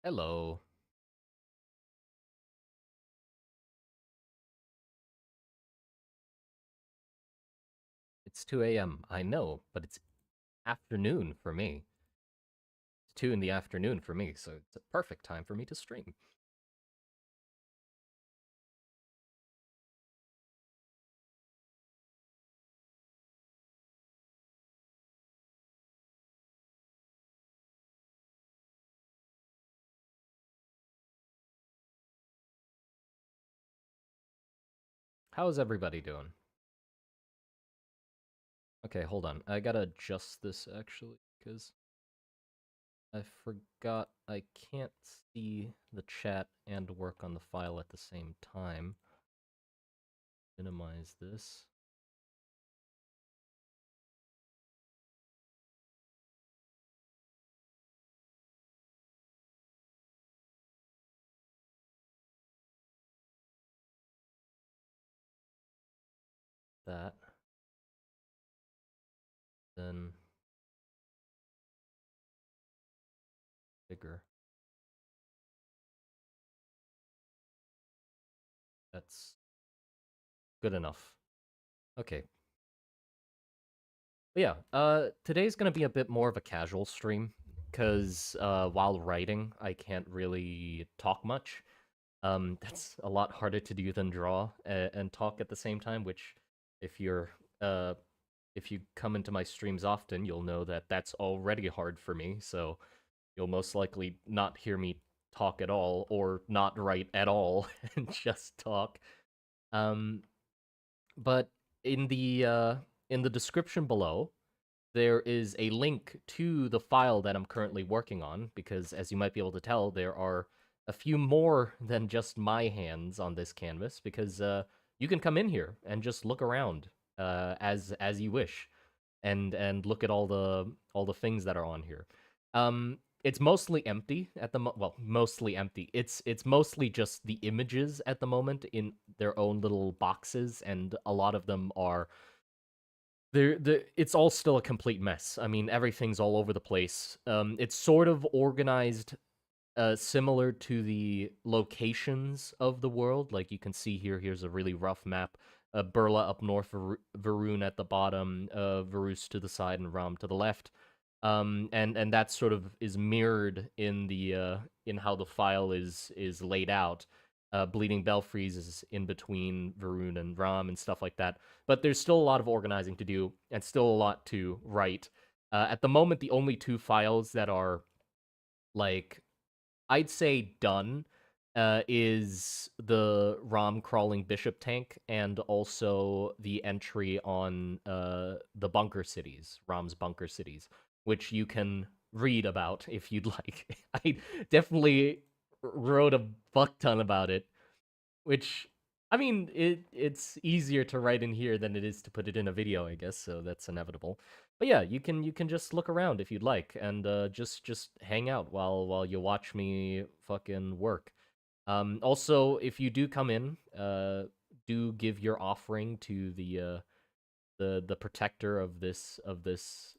Hello. It's 2 a.m. I know, but it's afternoon for me. It's 2 in the afternoon for me, so it's a perfect time for me to stream. How's everybody doing? Okay, hold on. I gotta adjust this, actually, because I forgot I can't see the chat and work on the file at the same time. Minimize this. That. Then bigger. That's good enough. Okay. But yeah, today's gonna be a bit more of a casual stream, because while writing, I can't really talk much. That's a lot harder to do than draw and talk at the same time, which if you're uh if you come into my streams often, you'll know that that's already hard for me, so you'll most likely not hear me talk at all or not write at all and just talk. Um, but in the description below, there is a link to the file that I'm currently working on, because as you might be able to tell, there are a few more than just my hands on this canvas, because you can come in here and just look around as you wish, and look at all the things that are on here. It's mostly empty at the well, mostly empty. It's mostly just the images at the moment in their own little boxes, and a lot of them are it's all still a complete mess. I mean, everything's all over the place. It's sort of organized similar to the locations of the world. Like you can see here, here's a really rough map. Burla up north, Varun at the bottom, Varus to the side, and Ram to the left. And that sort of is mirrored in the in how the file is laid out. Bleeding Belfries is in between Varun and Ram and stuff like that. But there's still a lot of organizing to do and still a lot to write. At the moment, the only two files that are like I'd say done is the Rom crawling bishop tank, and also the entry on the bunker cities, Rom's bunker cities, which you can read about if you'd like. I definitely wrote a fuck ton about it, which I mean, it's easier to write in here than it is to put it in a video, I guess. So that's inevitable. But yeah, you can just look around if you'd like, and just hang out while you watch me fucking work. Also, if you do come in, do give your offering to the protector of this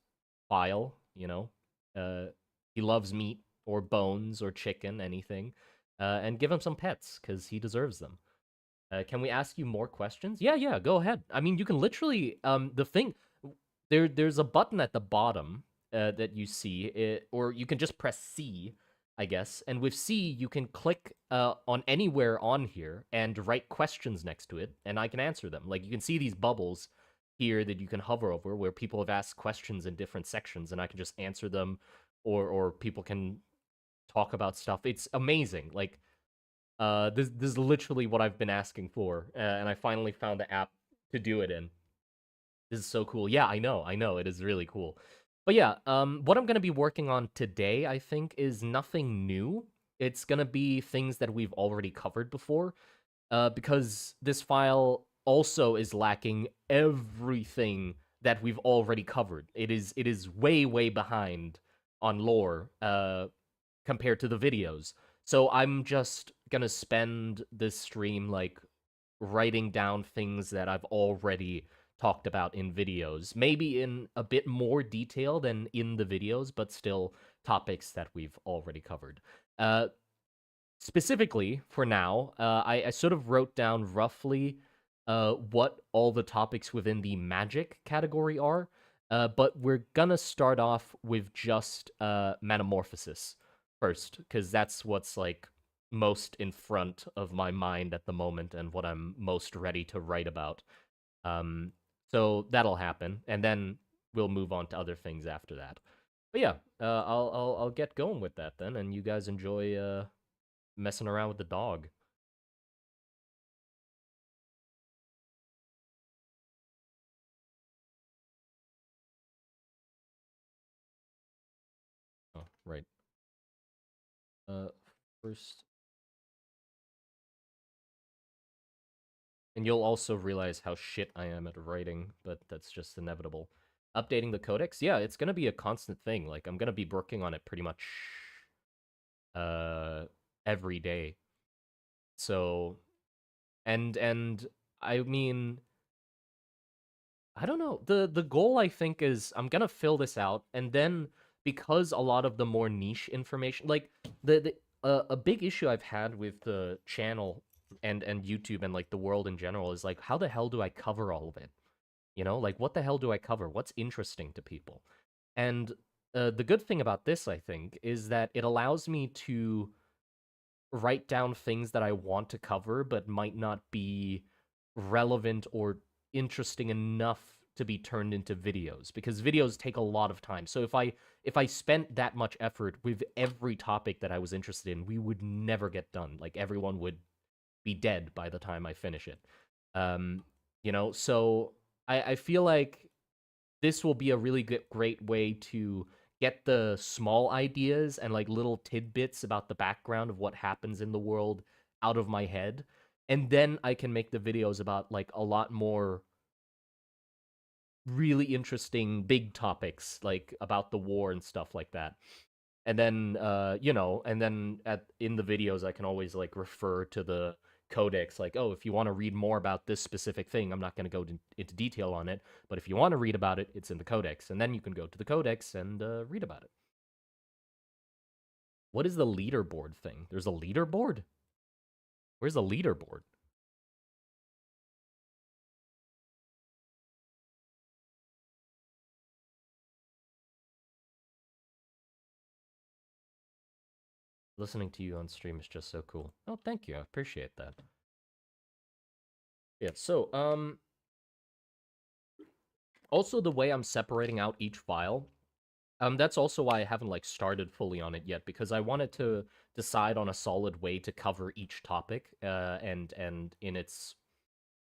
file. You know, uh, he loves meat or bones or chicken, anything, and give him some pets because he deserves them. Can we ask you more questions? Yeah, yeah, go ahead. I mean, you can literally the thing there's a button at the bottom that you see, or you can just press C, I guess. And with C, you can click on anywhere on here and write questions next to it, and I can answer them. Like you can see these bubbles here that you can hover over, where people have asked questions in different sections, and I can just answer them, or people can talk about stuff. It's amazing. Like this is literally what I've been asking for, and I finally found the app to do it in. This is so cool. Yeah, I know, it is really cool. But yeah, what I'm gonna be working on today, I think, is nothing new. It's gonna be things that we've already covered before, because this file also is lacking everything that we've already covered. It is way behind on lore, compared to the videos. So I'm just gonna spend this stream like writing down things that I've already talked about in videos, maybe in a bit more detail than in the videos, but still topics that we've already covered. Uh, Specifically for now, I sort of wrote down roughly what all the topics within the magic category are, but we're gonna start off with just metamorphosis first, because that's what's like most in front of my mind at the moment and what I'm most ready to write about. Um, so that'll happen, and then we'll move on to other things after that. But yeah, I'll get going with that then, and you guys enjoy messing around with the dog. Oh, right. Uh, First, and you'll also realize how shit I am at writing, but that's just inevitable. Updating the codex, yeah, it's gonna be a constant thing. Like I'm gonna be working on it pretty much uh every day. So, and I mean, I don't know. The goal I think is I'm gonna fill this out, and then because a lot of the more niche information, like the a big issue I've had with the channel and YouTube and like the world in general is like how the hell do I cover all of it? You know, like what the hell do I cover? What's interesting to people? And the good thing about this, I think, is that it allows me to write down things that I want to cover, but might not be relevant or interesting enough to be turned into videos because videos take a lot of time. So if I spent that much effort with every topic that I was interested in, we would never get done. Like everyone would be dead by the time I finish it. Um, so I feel like this will be a really good, great way to get the small ideas and like little tidbits about the background of what happens in the world out of my head. And then I can make the videos about like a lot more really interesting big topics like about the war and stuff like that. And then and then at in the videos I can always like refer to the codex like, oh, if you want to read more about this specific thing, I'm not going to go into detail on it, but if you want to read about it, it's in the codex, and then you can go to the codex and read about it. What is the leaderboard thing? There's a leaderboard? Where's the leaderboard? Listening to you on stream is just so cool. Oh, thank you. I appreciate that. Yeah, so also the way I'm separating out each file, that's also why I haven't like started fully on it yet, because I wanted to decide on a solid way to cover each topic, and in its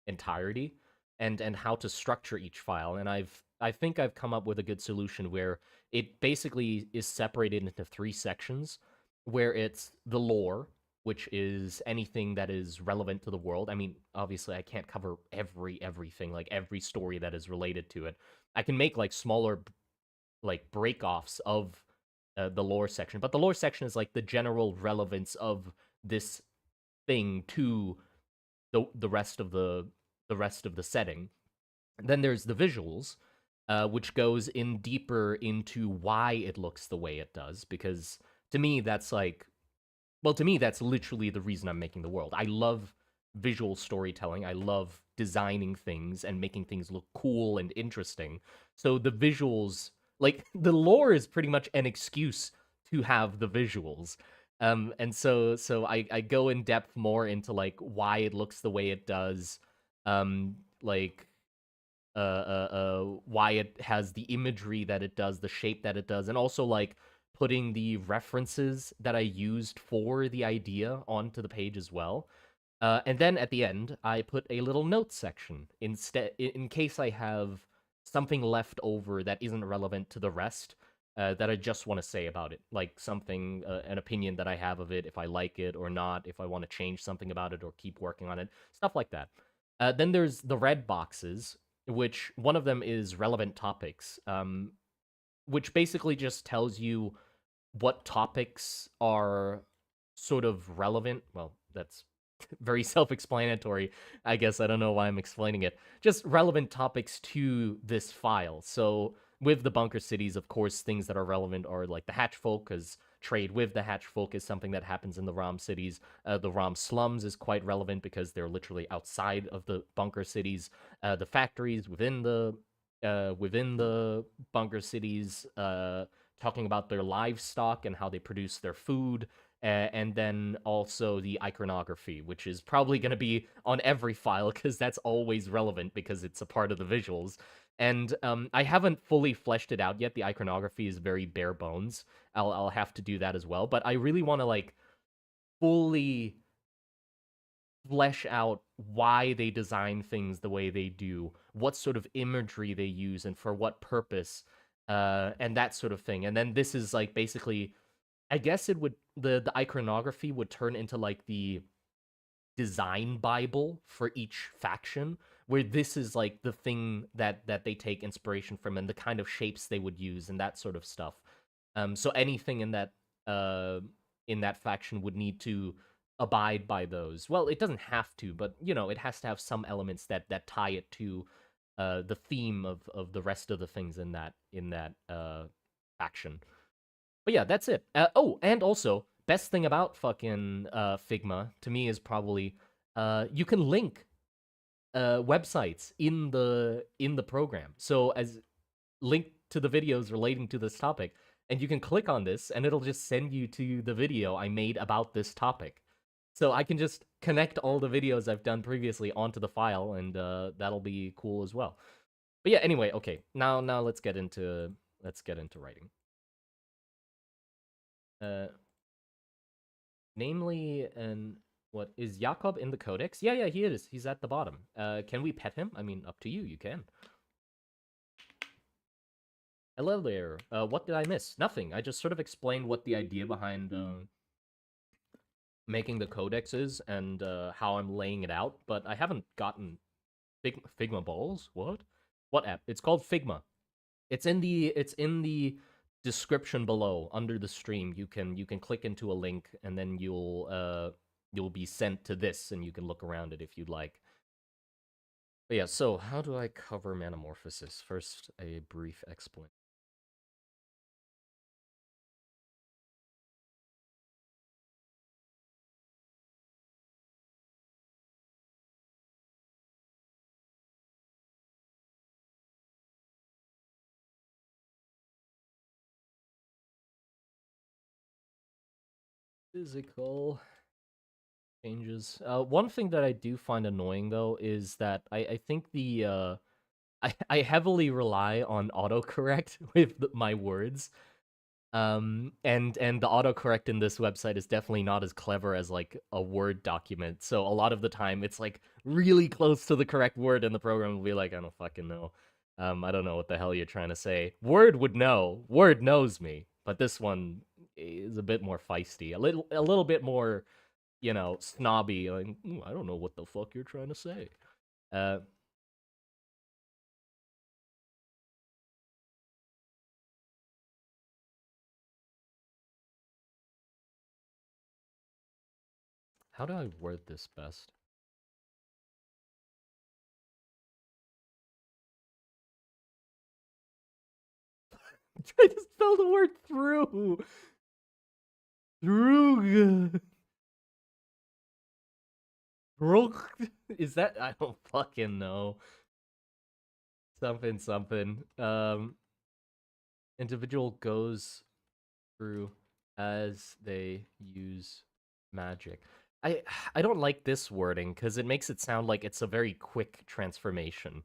entirety, and how to structure each file. And I think I've come up with a good solution where it basically is separated into three sections, where it's the lore, which is anything that is relevant to the world. I mean, obviously, I can't cover everything, like every story that is related to it. I can make like smaller like break-offs of the lore section, but the lore section is like the general relevance of this thing to the rest of the rest of the setting. And then there's the visuals, which goes in deeper into why it looks the way it does, because to me that's like, well, to me that's literally the reason I'm making the world. I love visual storytelling. I love designing things and making things look cool and interesting. So the visuals, like the lore is pretty much an excuse to have the visuals. And so I go in depth more into like why it looks the way it does, like why it has the imagery that it does, the shape that it does, and also like putting the references that I used for the idea onto the page as well. And then at the end, I put a little notes section instead, in case I have something left over that isn't relevant to the rest, that I just want to say about it, like something, an opinion that I have of it, if I like it or not, if I want to change something about it or keep working on it, stuff like that. Then there's the red boxes, which one of them is relevant topics, which basically just tells you what topics are sort of relevant. Well, that's very self-explanatory, I guess. I don't know why I'm explaining it. Just relevant topics to this file. So with the bunker cities, of course, things that are relevant are like the hatch folk, because trade with the hatch folk is something that happens in the ROM cities. The ROM slums is quite relevant because they're literally outside of the bunker cities. The factories within the bunker cities, talking about their livestock and how they produce their food. And then also the iconography, which is probably going to be on every file because that's always relevant because it's a part of the visuals. And I haven't fully fleshed it out yet. The iconography is very bare bones. I'll have to do that as well. But I really want to like fully flesh out why they design things the way they do, what sort of imagery they use, and for what purpose, and that sort of thing. And then this is like basically, I guess it would the iconography would turn into like the design bible for each faction, where this is like the thing that they take inspiration from and the kind of shapes they would use and that sort of stuff. So anything in that faction would need to abide by those. Well, it doesn't have to, but you know, it has to have some elements that tie it to the theme of the rest of the things in that faction. But yeah, that's it. Oh, and also, best thing about fucking Figma to me is probably you can link websites in the program. So as link to the videos relating to this topic, and you can click on this, and it'll just send you to the video I made about this topic. So I can just connect all the videos I've done previously onto the file, and that'll be cool as well. But yeah, anyway, okay. Now let's get into writing. Uh, namely, and what is Jakob in the codex? Yeah, he is. He's at the bottom. Can we pet him? I mean, up to you. You can. Hello there. What did I miss? Nothing. I just sort of explained what the idea behind making the codex is and how I'm laying it out, but I haven't gotten Figma balls. What app? It's called Figma. It's in the description below under the stream. You can click into a link and then you'll be sent to this and you can look around it if you'd like. But yeah, so how do I cover metamorphosis? First, a brief explanation. Physical changes. One thing that I do find annoying though is that I think I heavily rely on autocorrect with my words. And the autocorrect in this website is definitely not as clever as like a Word document. So a lot of the time it's like really close to the correct word and the program will be like, I don't fucking know. I don't know what the hell you're trying to say. Word would know. Word knows me. But this one is a bit more feisty. A little bit more, snobby. Like, I don't know what the fuck you're trying to say. Uh how do I word this best? I just spelled the word through. Through. Is that I don't fucking know. Something. Individual goes through as they use magic. I I don't like this wording because it makes it sound like it's a very quick transformation.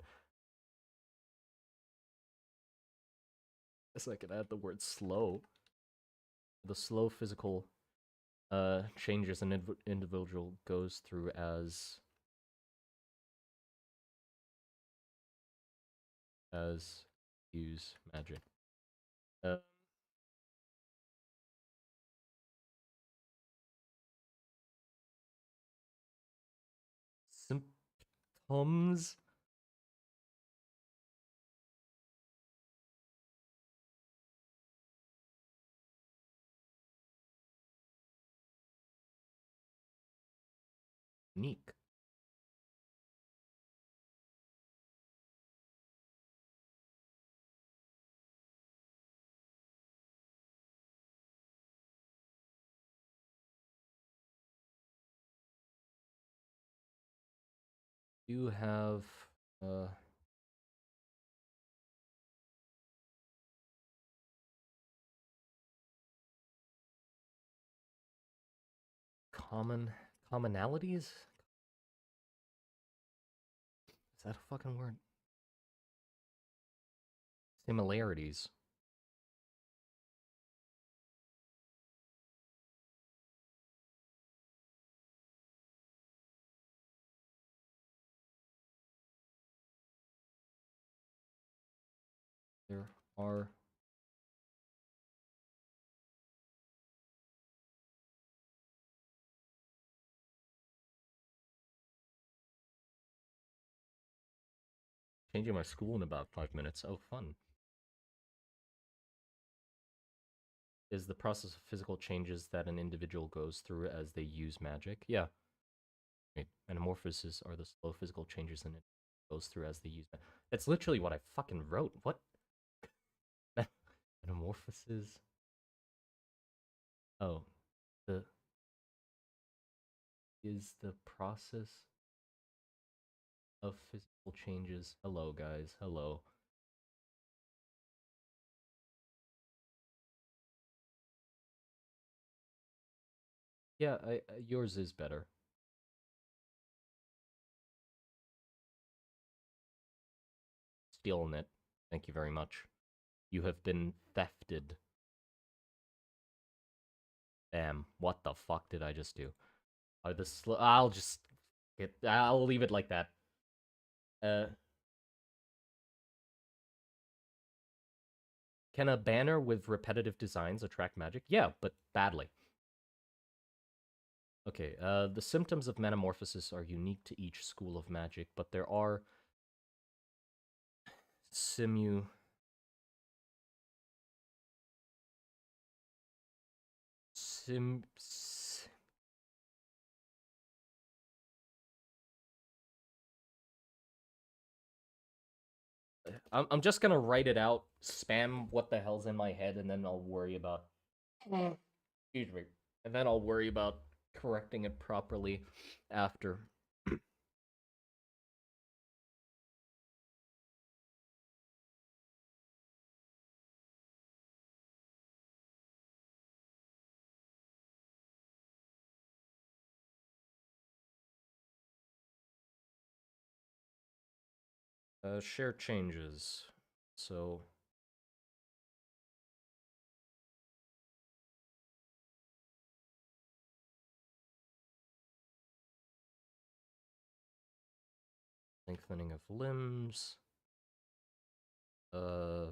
Guess I could add the word slow. The slow physical changes an individual goes through as use magic. Uh, symptoms. Unique. do have uh commonalities? Is that a fucking word? Similarities. There are changing my school in about 5 minutes. Oh, fun. Is the process of physical changes that an individual goes through as they use magic? Yeah. Right. Metamorphoses are the slow physical changes an individual goes through as they use magic. That's literally what I fucking wrote. What? Metamorphoses? Oh, the is the process of physical changes. Hello, guys. Hello. Yeah, yours is better. Stealing it. Thank you very much. You have been thefted. Damn, what the fuck did I just do? Are the I'll just I'll leave it like that. Uh, can a banner with repetitive designs attract magic? Yeah, but badly. Okay, the symptoms of metamorphosis are unique to each school of magic, but there are simu sim I'm just gonna write it out, spam what the hell's in my head, and then I'll worry about excuse me, and then I'll worry about correcting it properly after. Share changes. So lengthening of limbs. Uh,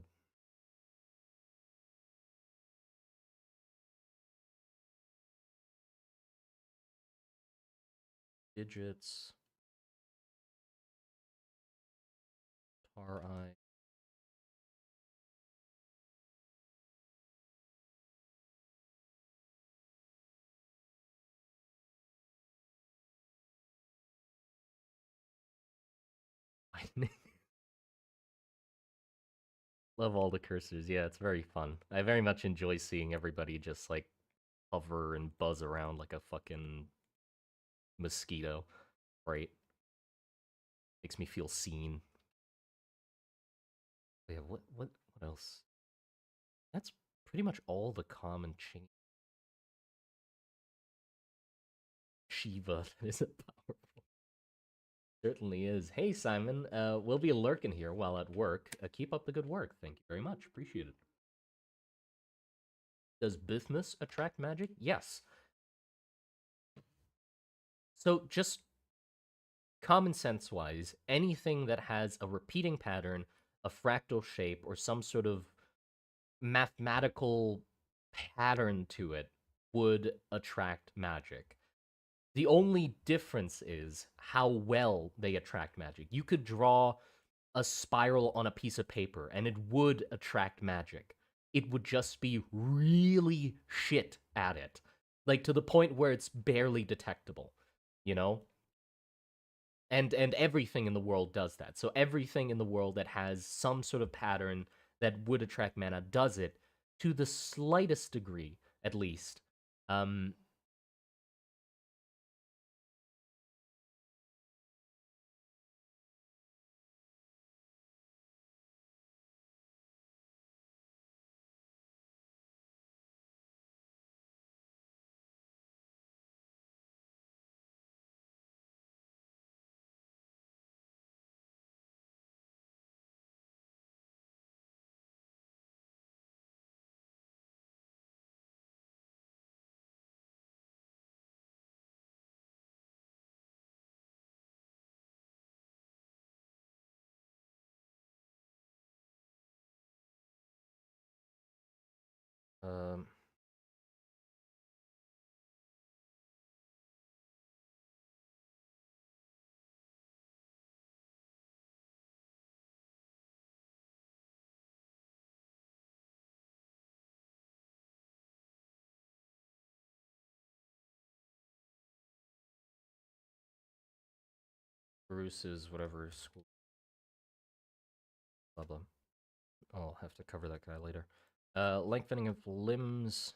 digits. Tar eye. Love all the cursors. Yeah, it's very fun. I very much enjoy seeing everybody just like hover and buzz around like a fucking mosquito. Right? Makes me feel seen. Yeah, what else? That's pretty much all the common change. Shiva, that isn't powerful. Certainly is. Hey Simon, we'll be lurking here while at work. Keep up the good work. Thank you very much. Appreciate it. Does business attract magic? Yes. So just common sense wise, anything that has a repeating pattern, a fractal shape, or some sort of mathematical pattern to it would attract magic. The only difference is how well they attract magic. You could draw a spiral on a piece of paper and it would attract magic. It would just be really shit at it. Like to the point where it's barely detectable, you know? And everything in the world does that. So everything in the world that has some sort of pattern that would attract mana does it to the slightest degree, at least. Um, Bruce's whatever school. Blah blah. I'll have to cover that guy later. Lengthening of limbs.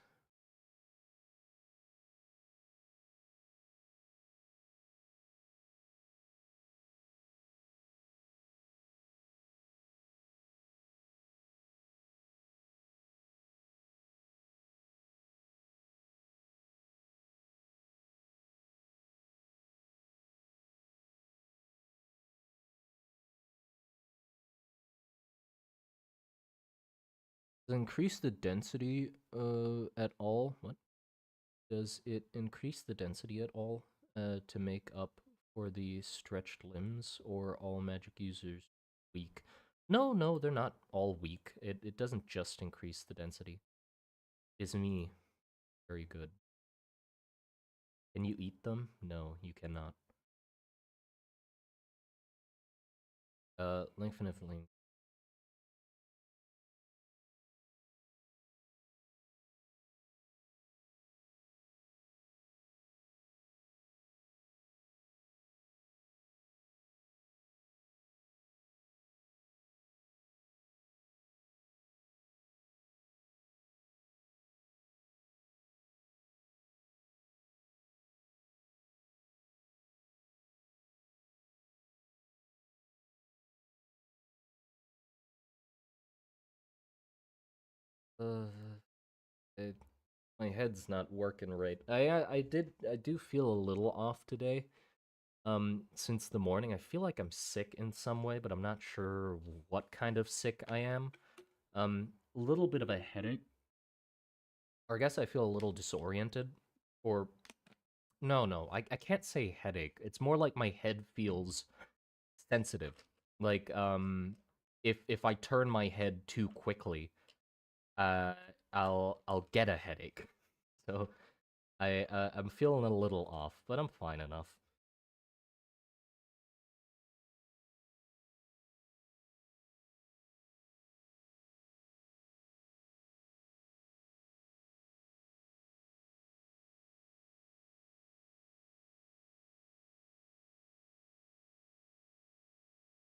Does it increase the density at all? What? Does it increase the density at all to make up for the stretched limbs, or all magic users weak? No, no, they're not all weak. It doesn't just increase the density. Is me very good. Can you eat them? No, you cannot. Lengthen of link. Uh, it, my head's not working right. I do feel a little off today. Since the morning, I feel like I'm sick in some way, but I'm not sure what kind of sick I am. A little bit of a headache, or I guess I feel a little disoriented, or no, no, I can't say headache. It's more like my head feels sensitive. Like, if I turn my head too quickly, uh, I'll get a headache. So I'm feeling a little off, but I'm fine enough.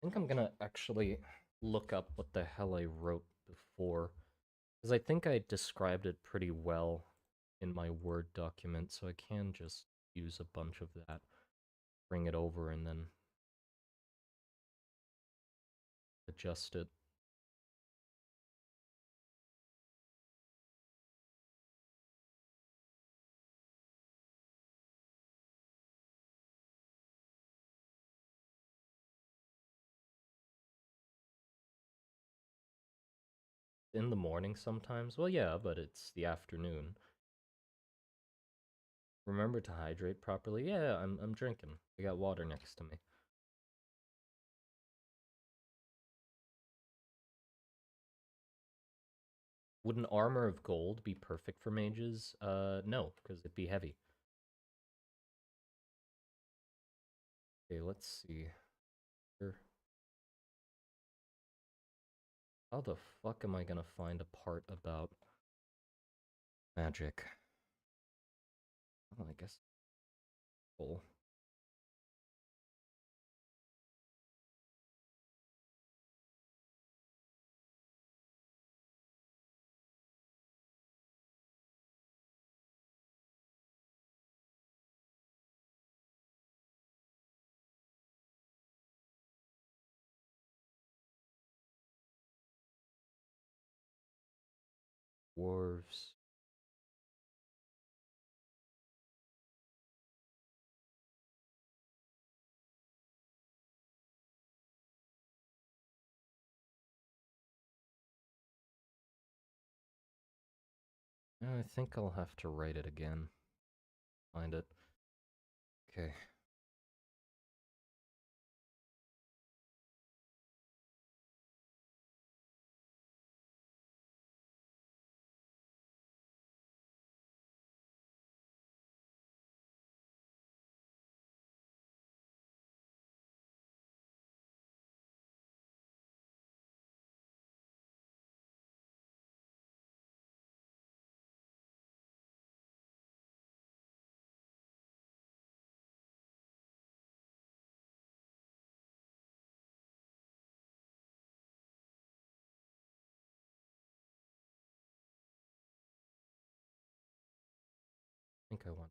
I think I'm gonna actually look up what the hell I wrote before, because I think I described it pretty well in my Word document, so I can just use a bunch of that, bring it over, and then adjust it. In the morning sometimes? Well, yeah, but it's the afternoon. Remember to hydrate properly? Yeah, I'm drinking. I got water next to me. Would an armor of gold be perfect for mages? No, because it'd be heavy. Okay, let's see. Here. How the fuck am I gonna find a part about magic? Well, I guess. Cool. Dwarves. I think I'll have to write it again. Find it. Okay. I want.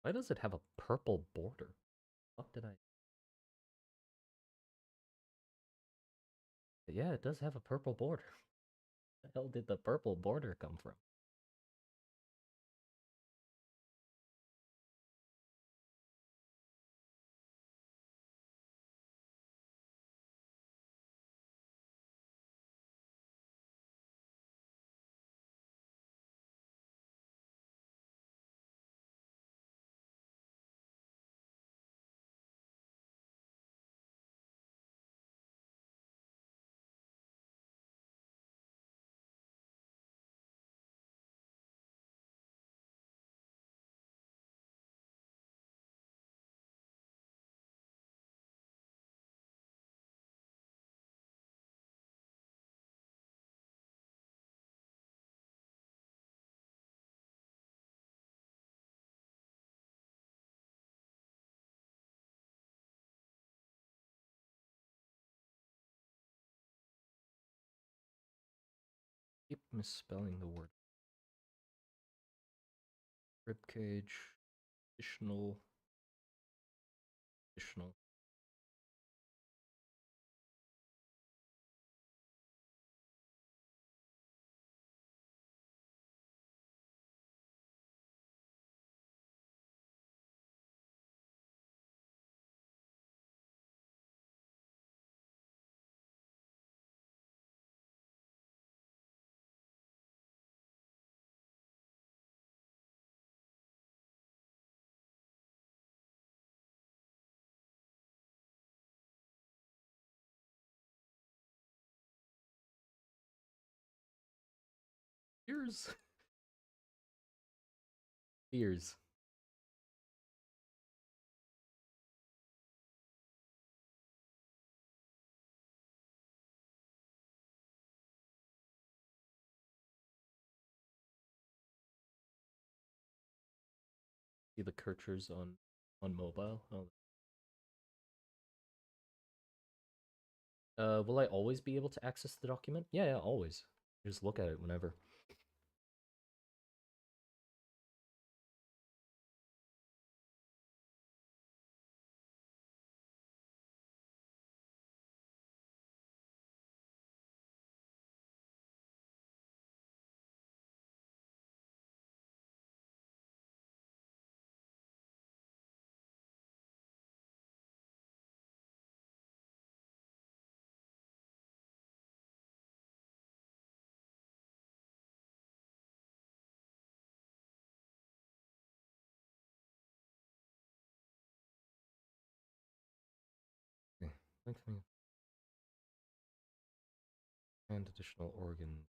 Why does it have a purple border? What did I... Yeah, it does have a purple border. Where the hell did the purple border come from? Keep misspelling the word. Ribcage, additional. Ears. Ears. See the curtures on mobile. Oh. Will I always be able to access the document? Yeah, yeah, always. Just look at it whenever. Okay. Lengthening and additional organ.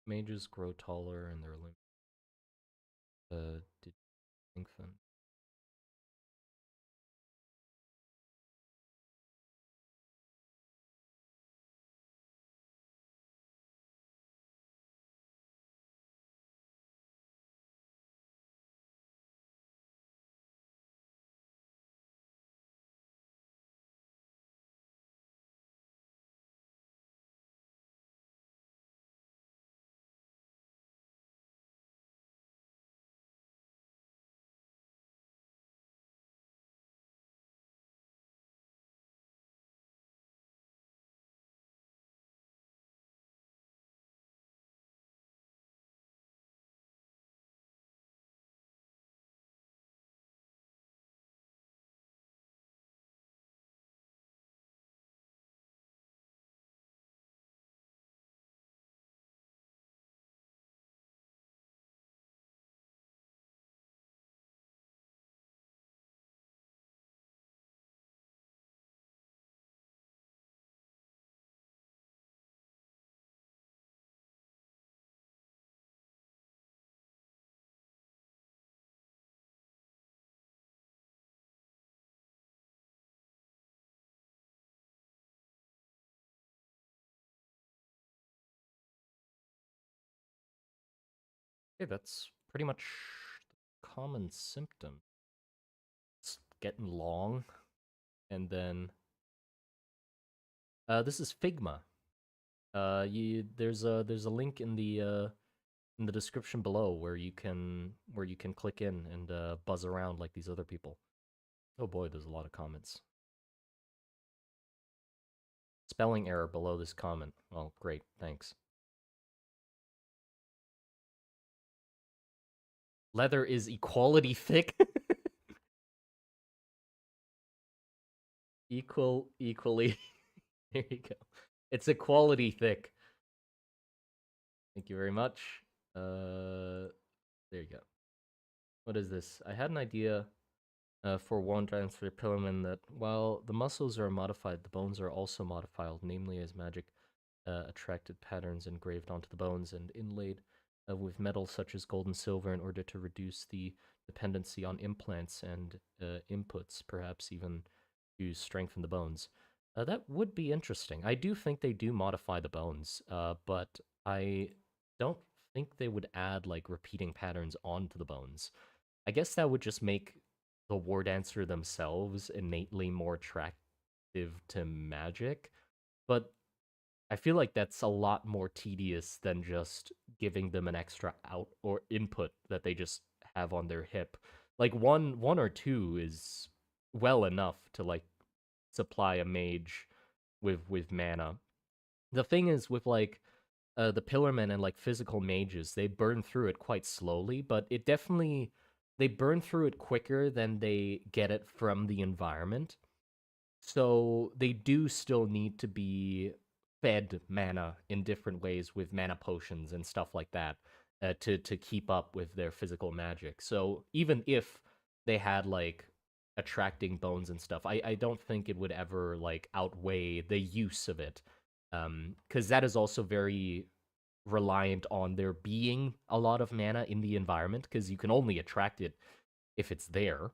Mages grow taller and their limbs did lengthen. Okay, that's pretty much the common symptom. It's getting long, and then this is Figma. There's a link in the description below where you can click in and buzz around like these other people. Oh boy, there's a lot of comments. Spelling error below this comment. Well, great, thanks. Leather is equality thick. Equally. There you go. It's equality thick. Thank you very much. There you go. What is this? I had an idea for one transfer Pillarman that while the muscles are modified, the bones are also modified, namely as magic attracted patterns engraved onto the bones and inlaid with metal such as gold and silver in order to reduce the dependency on implants and inputs, perhaps even to strengthen the bones. That would be interesting. I do think they do modify the bones, but I don't think they would add like repeating patterns onto the bones. I guess that would just make the war dancer themselves innately more attractive to magic, but I feel like that's a lot more tedious than just giving them an extra out or input that they just have on their hip. Like one or two is well enough to like supply a mage with mana. The thing is with like the pillarmen and like physical mages, they burn through it quite slowly, but it definitely they burn through it quicker than they get it from the environment. So they do still need to be fed mana in different ways with mana potions and stuff like that to keep up with their physical magic. So even if they had like attracting bones and stuff, I don't think it would ever like outweigh the use of it. Because that is also very reliant on there being a lot of mana in the environment because you can only attract it if it's there.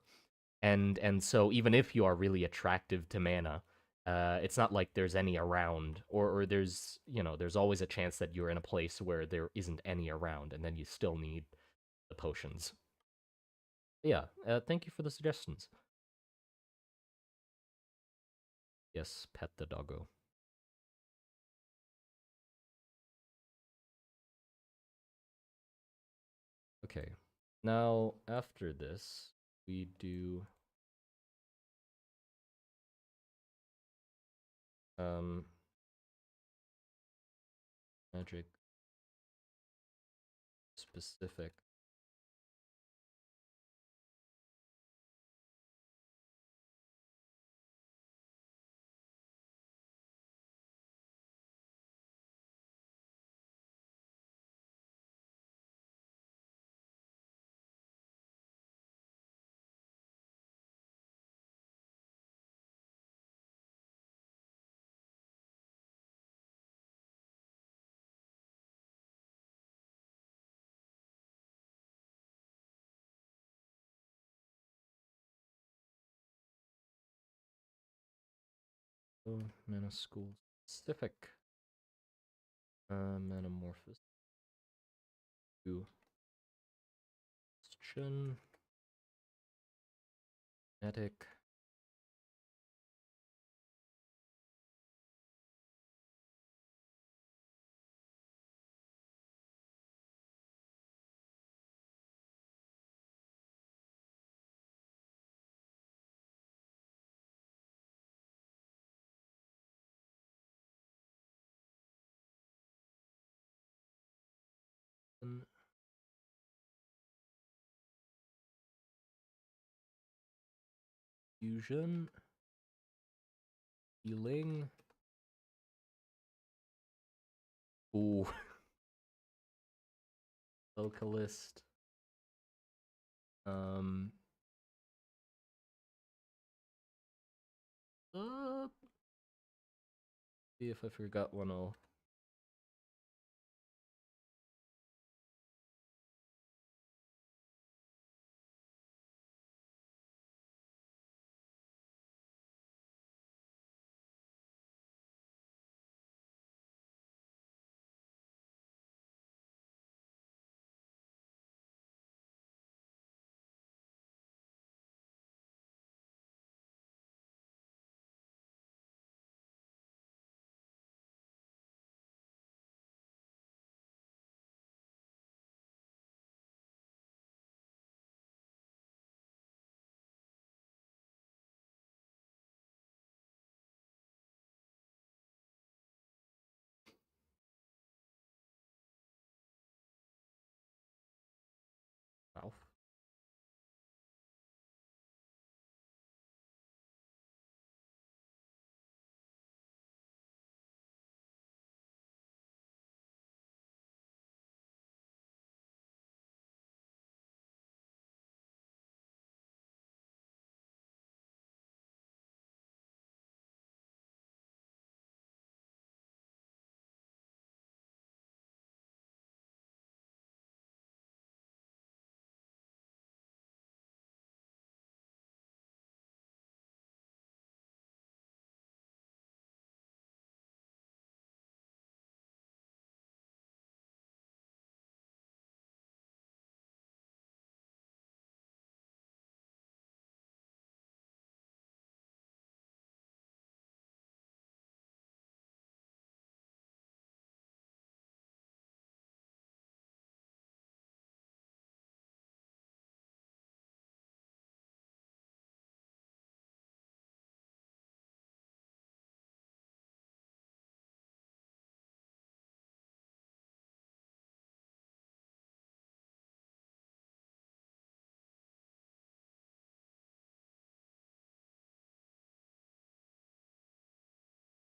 And so even if you are really attractive to mana, it's not like there's any around, or there's there's always a chance that you're in a place where there isn't any around, and then you still need the potions. Yeah, thank you for the suggestions. Yes, pet the doggo. Okay, now after this, we do um magic specific. Oh, mana school specific. Metamorphosis. Question. Medic. Infusion. Healing. Ooh. Vocalist. Um. Uh, See if I forgot one. I'll.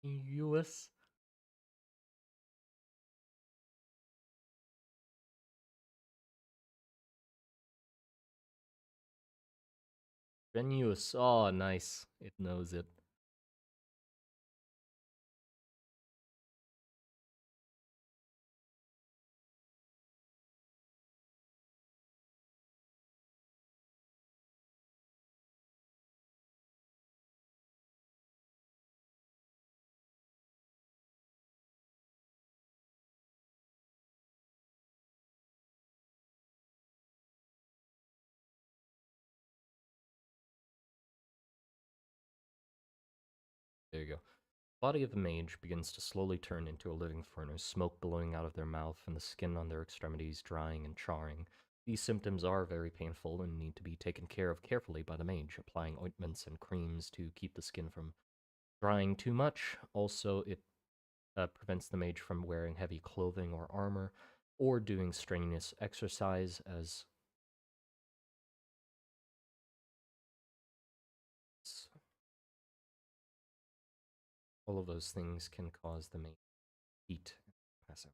US. Strenuous. Oh, nice. It knows it. There you go. Body of the mage begins to slowly turn into a living furnace, smoke billowing out of their mouth and the skin on their extremities drying and charring. These symptoms are very painful and need to be taken care of carefully by the mage, applying ointments and creams to keep the skin from drying too much. Also, it prevents the mage from wearing heavy clothing or armor or doing strenuous exercise, as all of those things can cause the mage heat and pass out.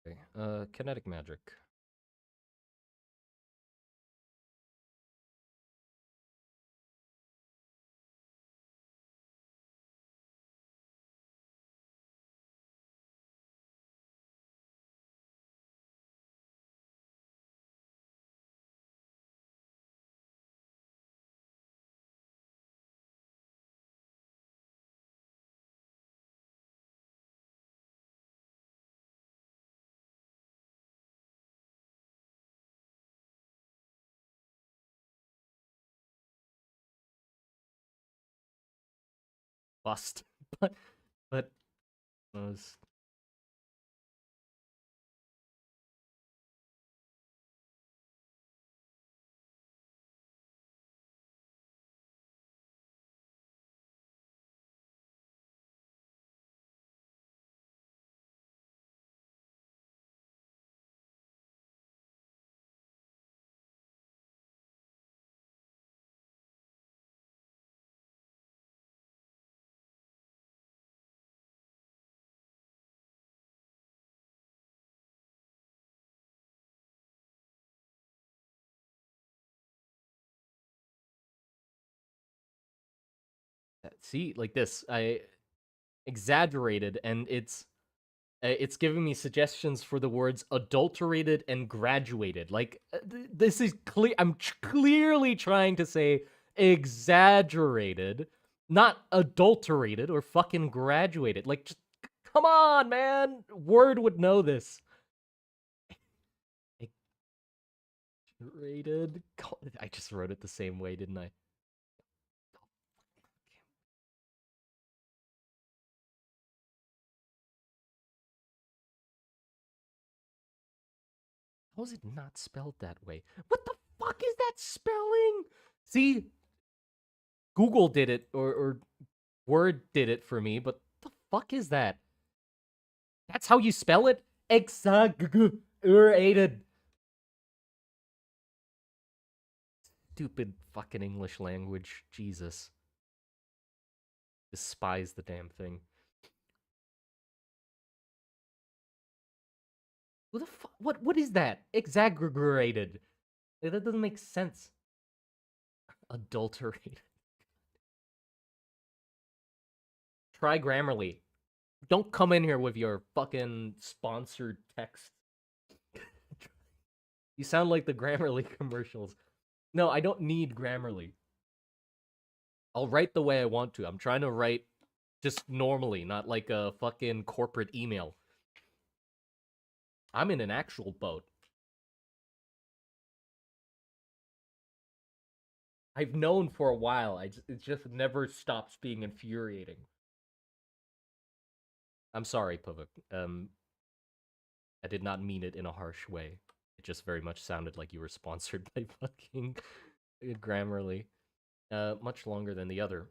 Okay. Kinetic magic. Bust. but but was see, like this. I exaggerated, and it's giving me suggestions for the words adulterated and graduated. Like this is clear. I'm clearly trying to say exaggerated, not adulterated or fucking graduated. Like, just, come on, man. Word would know this. Exaggerated. I just wrote it the same way, didn't I? How is it not spelled that way? What the fuck is that spelling? See, Google did it, or Word did it for me, but the fuck is that? That's how you spell it? Exaggerated. Stupid fucking English language. Jesus. Despise the damn thing. Who the fuck? What is that? Exaggerated. That doesn't make sense. Adulterated. Try Grammarly. Don't come in here with your fucking sponsored text. You sound like the Grammarly commercials. No, I don't need Grammarly. I'll write the way I want to. I'm trying to write just normally, not like a fucking corporate email. I'm in an actual boat. I've known for a while. It just never stops being infuriating. I'm sorry, Puvuk. I did not mean it in a harsh way. It just very much sounded like you were sponsored by fucking Grammarly. Much longer than the other.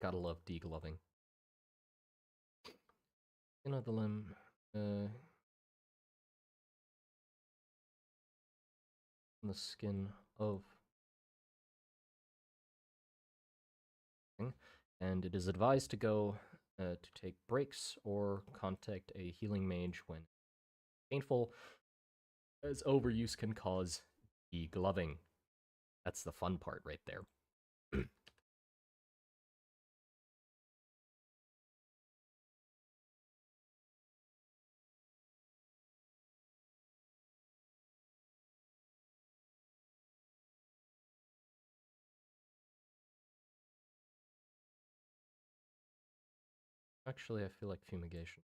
Gotta love degloving. You know the limb. The skin of. And it is advised to go to take breaks or contact a healing mage when painful, as overuse can cause degloving. That's the fun part right there. Actually, I feel like fumigation.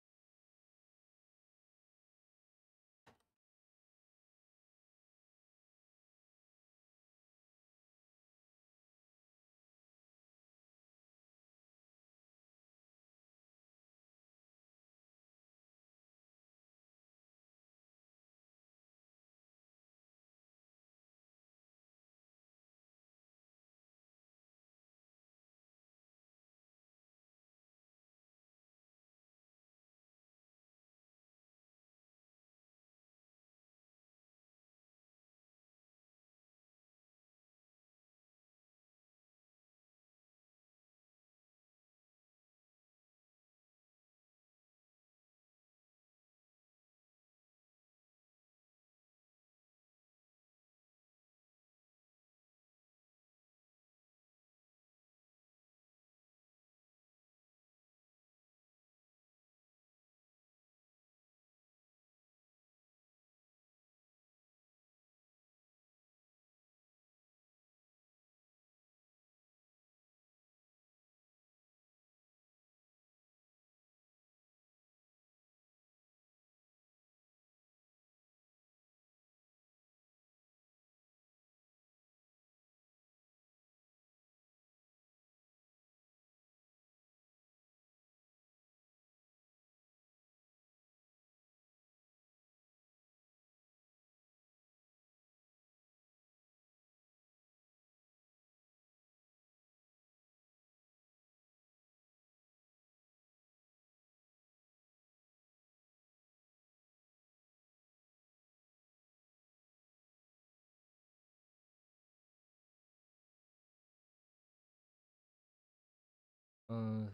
Uh,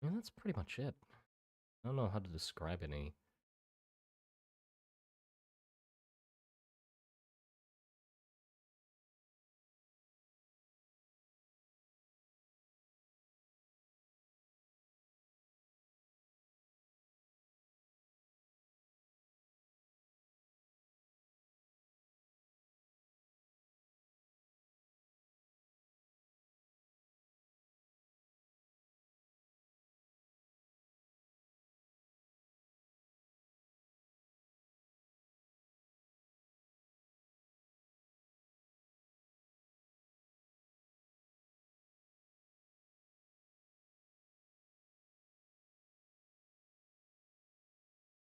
that's pretty much it. I don't know how to describe any.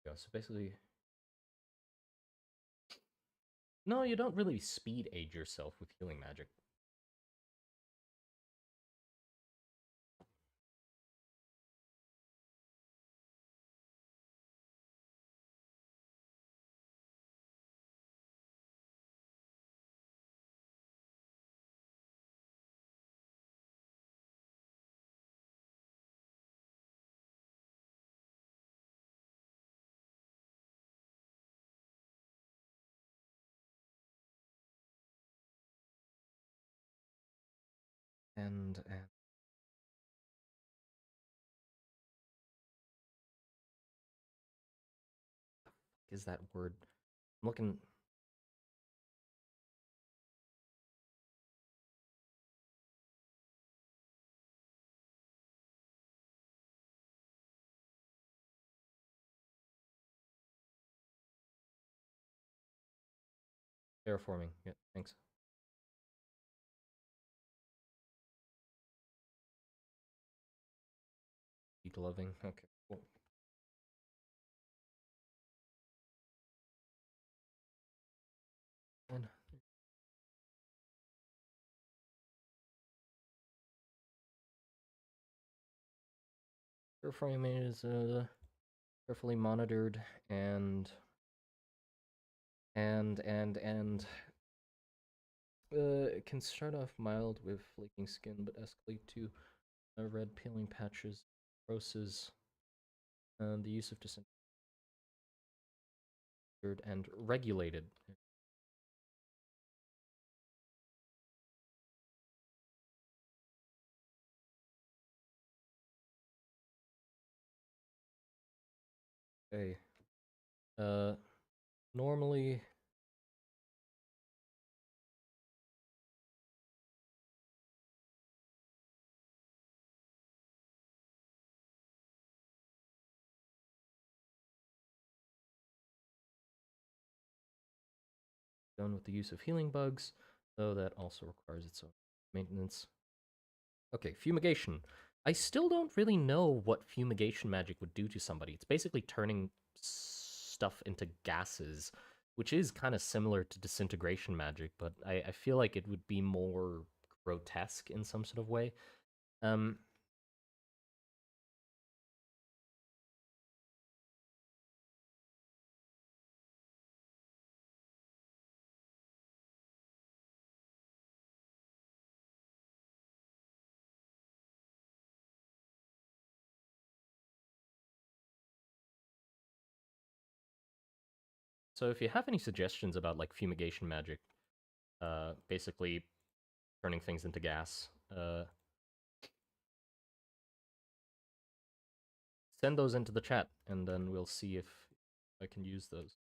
Yeah, so basically, no, you don't really speed age yourself with healing magic. And is that word? I'm looking. Terraforming. Yeah, thanks. Degloving. Okay, cool. And terraforming is carefully monitored and it can start off mild with flaking skin, but escalate to red peeling patches, roses, and the use of disintegrated and regulated. Okay. Normally done with the use of healing bugs, though that also requires its own maintenance. Okay, fumigation. I still don't really know what fumigation magic would do to somebody. It's basically turning stuff into gases, which is kind of similar to disintegration magic, but I feel like it would be more grotesque in some sort of way. Um, so if you have any suggestions about like fumigation magic, basically turning things into gas, send those into the chat, and then we'll see if I can use those.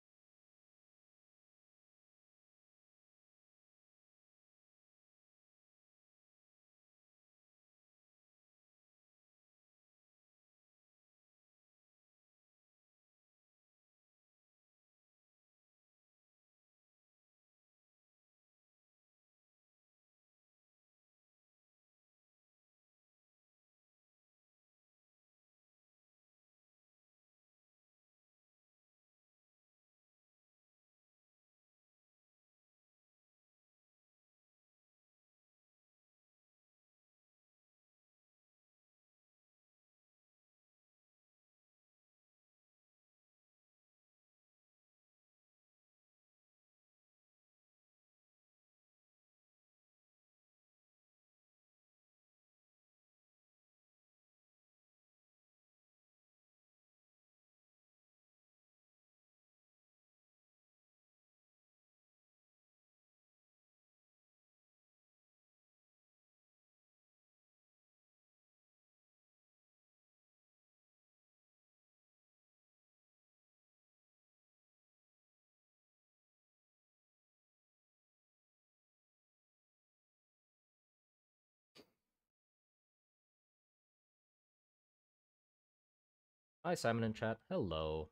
Hi, Simon in chat. Hello.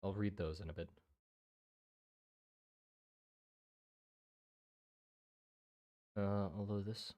I'll read those in a bit. Although this...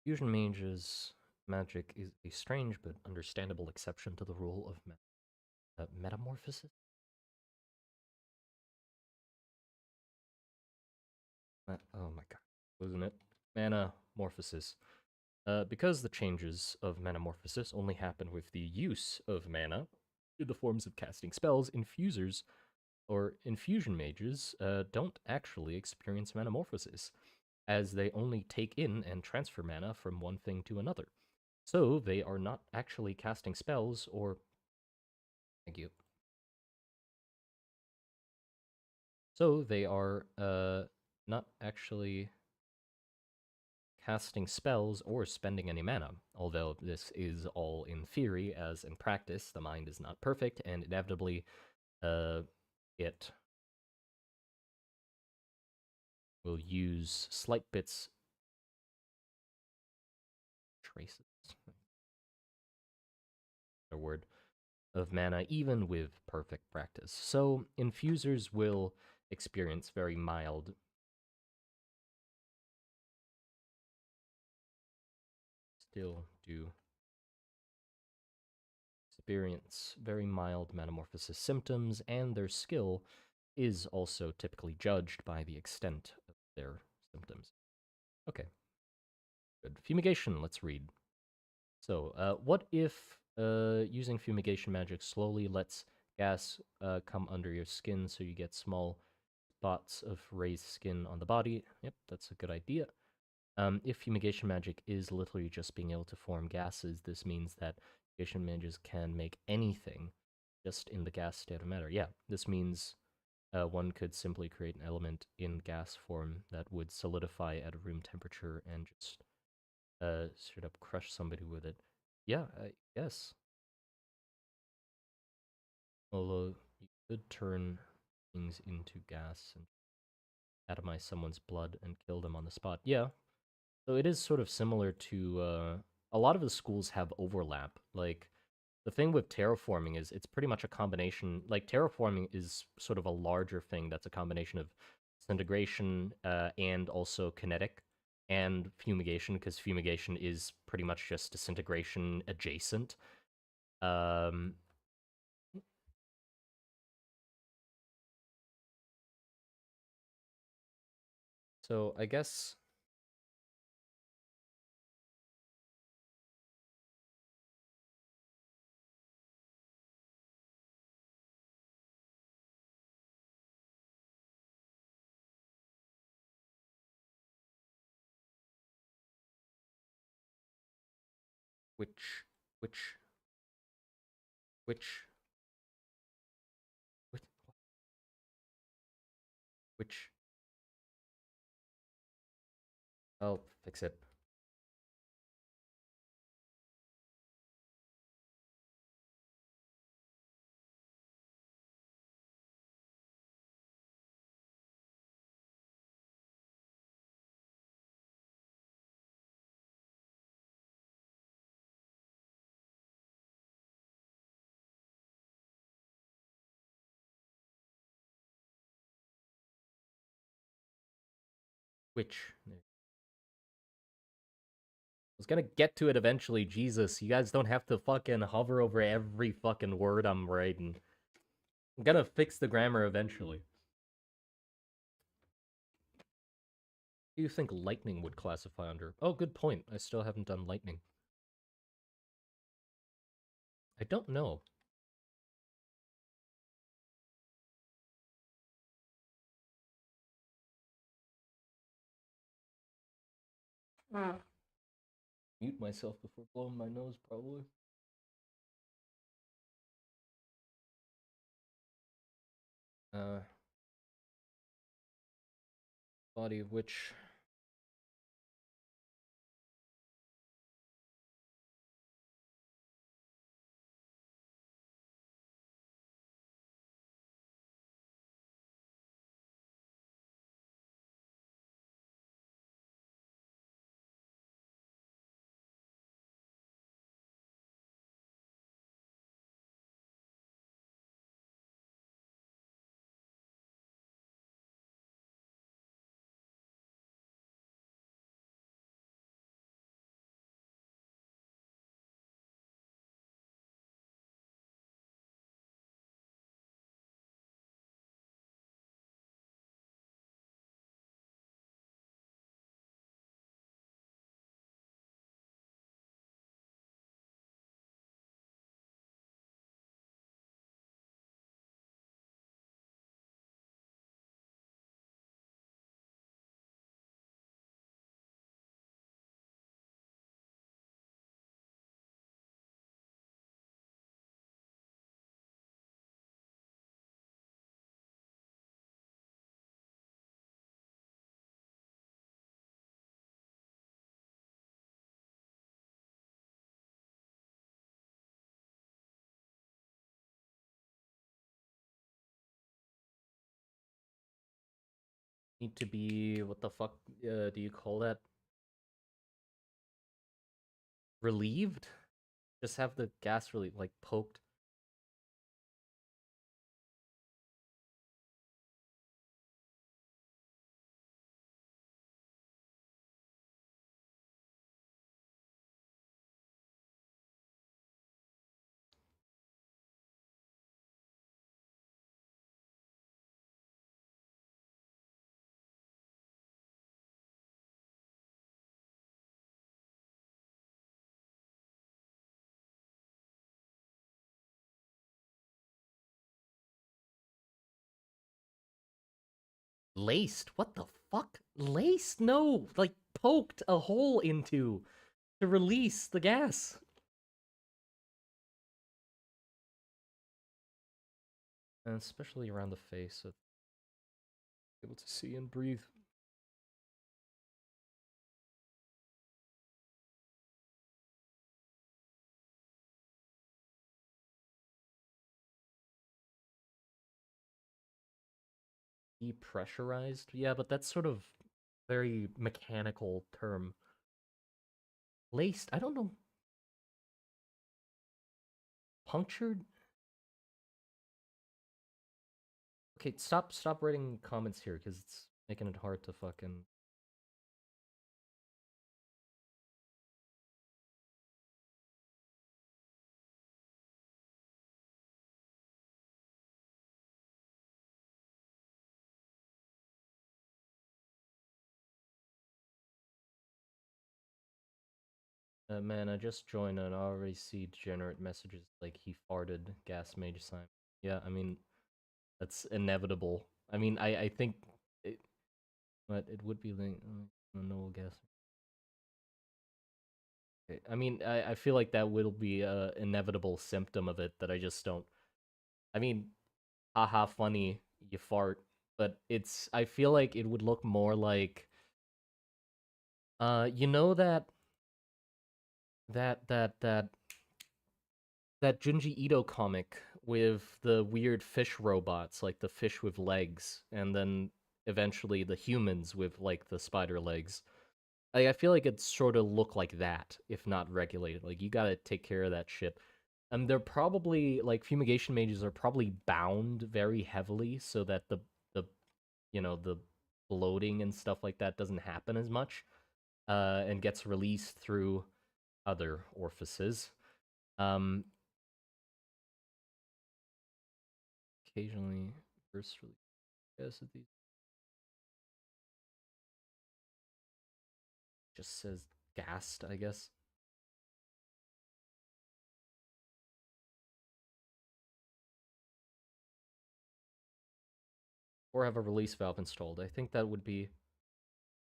Fusion Mage's magic is a strange but understandable exception to the rule of metamorphosis? Oh my god, wasn't it? Manamorphosis. Because the changes of metamorphosis only happen with the use of mana in the forms of casting spells, infusers or infusion mages don't actually experience metamorphosis, as they only take in and transfer mana from one thing to another. So they are not actually casting spells or... Thank you. So they are not actually casting spells or spending any mana, although this is all in theory, as in practice the mind is not perfect, and inevitably it will use slight bits, traces, a word, of mana even with perfect practice. So infusers will experience very mild, still do experience very mild metamorphosis symptoms, and their skill is also typically judged by the extent of their symptoms. Okay, good. Fumigation, let's read. So, what if using fumigation magic slowly lets gas come under your skin so you get small spots of raised skin on the body? Yep, that's a good idea. If fumigation magic is literally just being able to form gases, this means that fumigation mages can make anything just in the gas state of matter. Yeah, this means one could simply create an element in gas form that would solidify at a room temperature and just straight up crush somebody with it. Yeah, yes. Although you could turn things into gas and atomize someone's blood and kill them on the spot. Yeah, so it is sort of similar to a lot of the schools have overlap. Like the thing with terraforming is it's pretty much a combination. Like terraforming is sort of a larger thing that's a combination of disintegration and also kinetic and fumigation, because fumigation is pretty much just disintegration adjacent. Um, so I guess which which which which which I'll fix it. Which I was gonna get to it eventually. Jesus, you guys don't have to fucking hover over every fucking word I'm writing. I'm gonna fix the grammar eventually. What do you think lightning would classify under? Oh, good point. I still haven't done lightning. I don't know. Mute myself before blowing my nose, probably. Uh, body of which need to be, what the fuck do you call that? Relieved? Just have the gas relief, like, poked. Laced? What the fuck? Laced? No! Like, poked a hole into to release the gas. And especially around the face, so able to see and breathe. Depressurized? Yeah, but that's sort of very mechanical term. Laced? I don't know. Punctured? Okay, stop writing comments here, because it's making it hard to fucking... Man, I just joined and I already see degenerate messages like he farted, gas mage sign. Yeah, I mean, that's inevitable. I mean, I think... It, but it would be linked... no gas... I mean, I feel like that will be a inevitable symptom of it that I just don't... I mean, haha, funny, you fart. But it's... I feel like it would look more like... you know that Junji Ito comic with the weird fish robots, like the fish with legs, and then eventually the humans with, like, the spider legs. I feel like it sort of look like that, if not regulated. Like, you gotta take care of that shit. And they're probably, like, fumigation mages are probably bound very heavily so that the you know, the bloating and stuff like that doesn't happen as much, and gets released through other orifices. Um, occasionally burst release gas at these. Just says gassed, I guess. Or have a release valve installed. I think that would be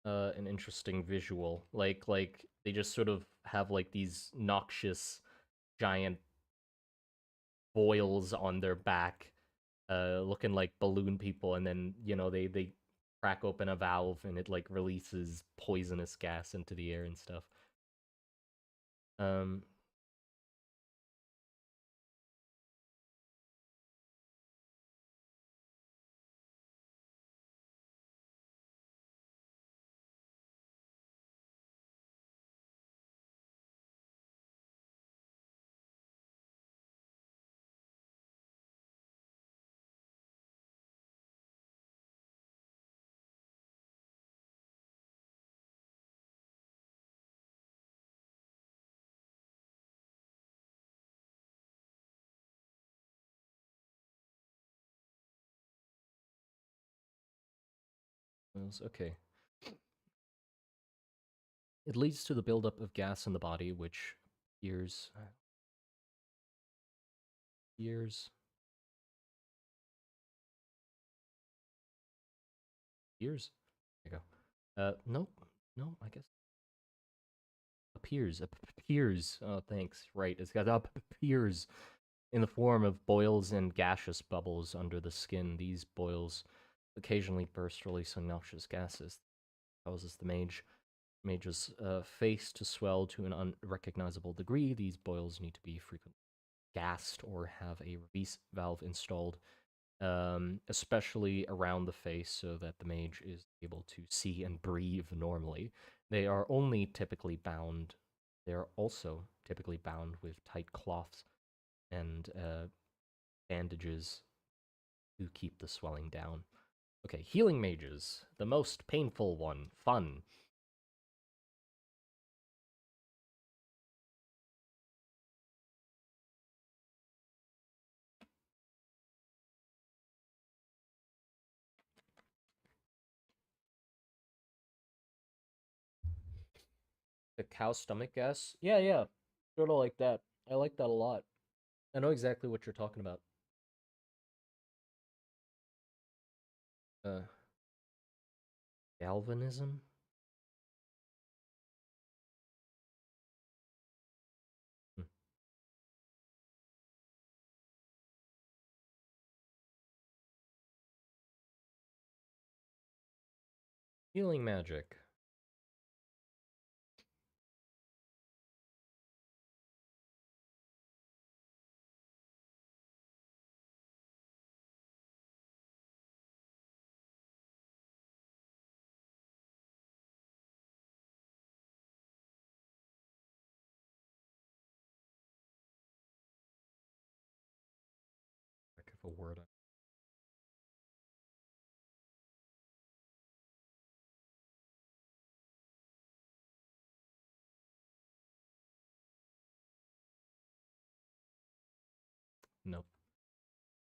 an interesting visual. Like they just sort of have like these noxious giant boils on their back, looking like balloon people, and then they crack open a valve and it like releases poisonous gas into the air and stuff. Um, okay. It leads to the buildup of gas in the body, which appears appears appears. There you go. Nope. No, I guess appears. Oh, thanks. Right, it's got appears in the form of boils and gaseous bubbles under the skin. These boils occasionally burst, releasing noxious gases. Causes the mage's face to swell to an unrecognizable degree. These boils need to be frequently gassed or have a release valve installed, especially around the face so that the mage is able to see and breathe normally. They are only typically bound, they are also typically bound with tight cloths and bandages to keep the swelling down. Okay, healing mages, the most painful one, fun. The cow stomach gas? Yeah, yeah. Sort of like that. I like that a lot. I know exactly what you're talking about. Uh, galvanism? Hmm. Healing magic. Heck of a word. Nope.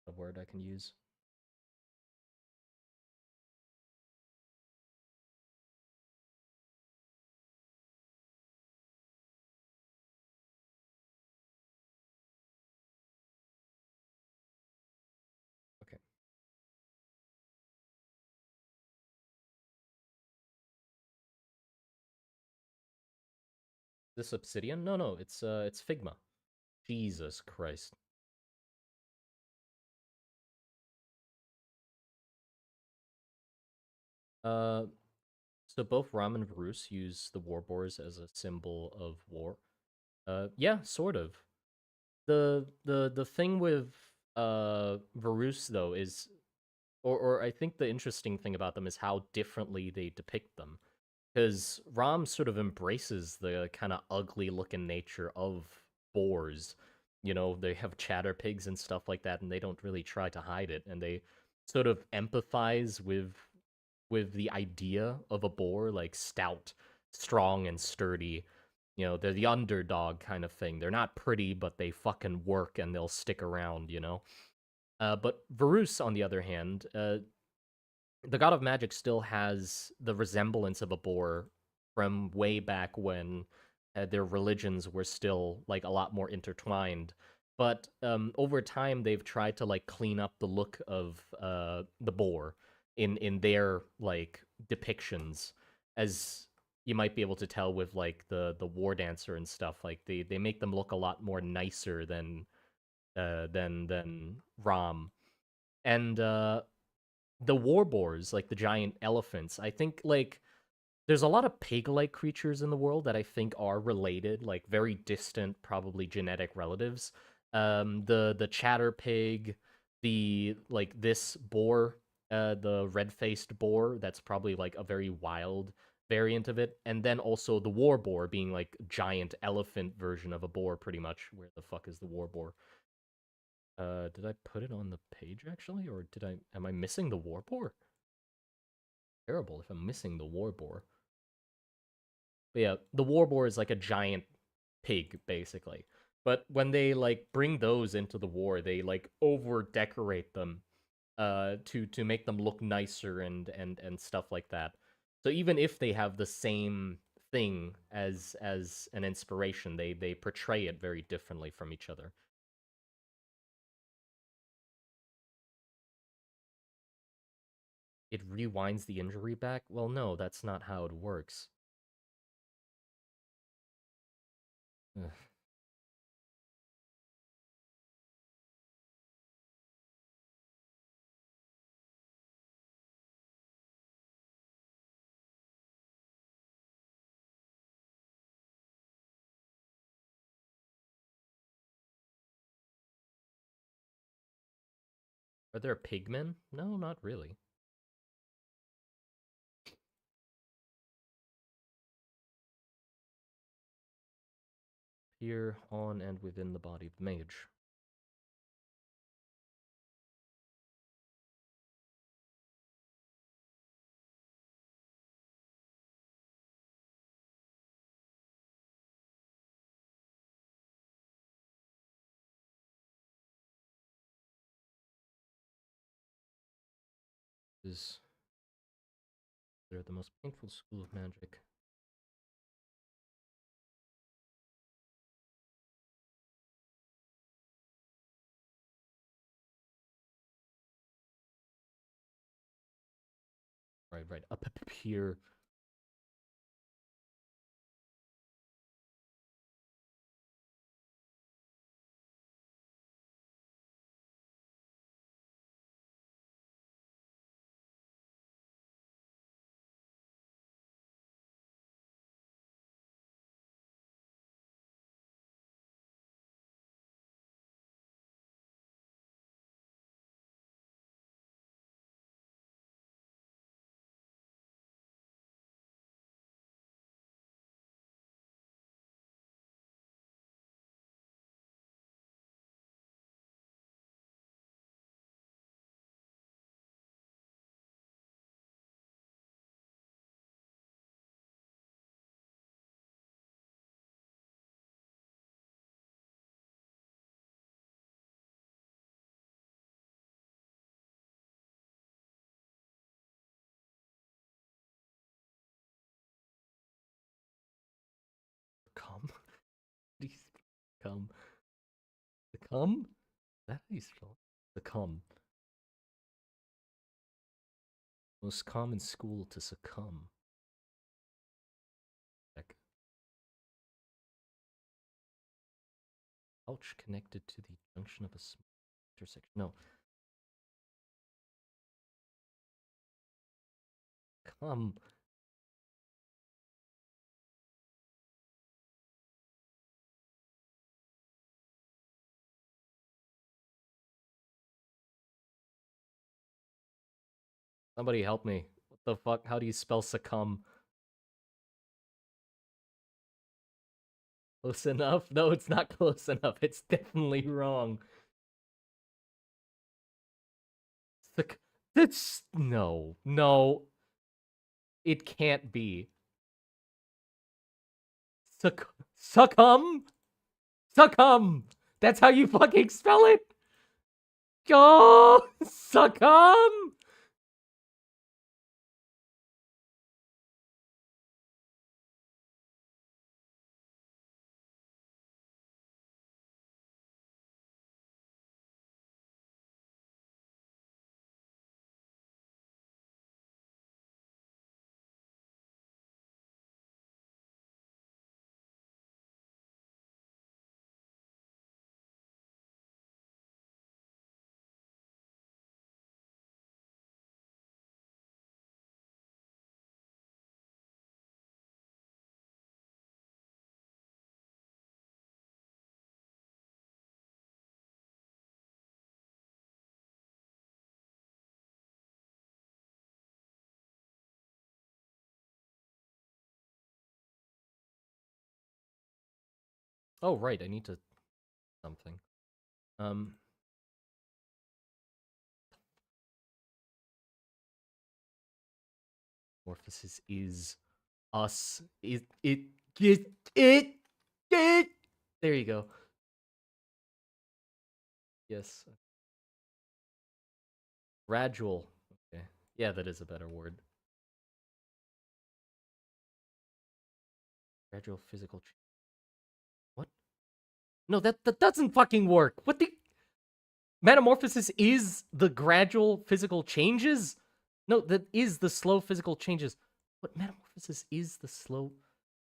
A word I can use. Okay. This obsidian? No, no, it's Figma. Jesus Christ. Uh, so both Ram and Varus use the war boars as a symbol of war. Yeah, sort of. The thing with Varus though is, or I think the interesting thing about them is how differently they depict them. Because Ram sort of embraces the kind of ugly looking nature of boars. You know, they have chatter pigs and stuff like that, and they don't really try to hide it, and they sort of empathize with with the idea of a boar, like stout, strong, and sturdy. You know, they're the underdog kind of thing. They're not pretty, but they fucking work and they'll stick around, you know? But Varus, on the other hand, the god of magic still has the resemblance of a boar from way back when their religions were still like a lot more intertwined. But over time, they've tried to like clean up the look of the boar in their like depictions, as you might be able to tell with like the war dancer and stuff. Like they make them look a lot more nicer than Ram. And the war boars, like the giant elephants, I think like there's a lot of pig-like creatures in the world that I think are related, like very distant, probably genetic relatives. The chatter pig, the like this boar, the red-faced boar, that's probably like a very wild variant of it, and then also the war boar being like giant elephant version of a boar, pretty much. Where the fuck is the war boar? Did I put it on the page actually, or am I missing the war boar? Terrible if I'm missing the war boar. But yeah, the war boar is like a giant pig, basically. But when they like bring those into the war, they like over decorate them to make them look nicer and stuff like that. So even if they have the same thing as an inspiration, they portray it very differently from each other. It rewinds the injury back? Well, no, that's not how it works. Ugh. Are there pigmen? No, not really. Here, on, and within the body of the mage. Is they're the most painful school of magic. Right. Up here. Come. Please come. Succumb? That how you spell it? Succumb. Most common school to succumb. Heck. Pouch connected to the junction of a intersection. No. Come. Somebody help me. What the fuck? How do you spell succumb? Close enough? No, it's not close enough. It's definitely wrong. That's no. It can't be. Succumb? Succumb! That's how you fucking spell it? Go! Succumb! Oh, right, I need to... something. Metamorphosis is us. It. There you go. Yes. Gradual. Okay. Yeah, that is a better word. Gradual physical change. What? No, that doesn't fucking work. What the... Metamorphosis is the gradual physical changes? No, that is the slow physical changes. What? Metamorphosis is the slow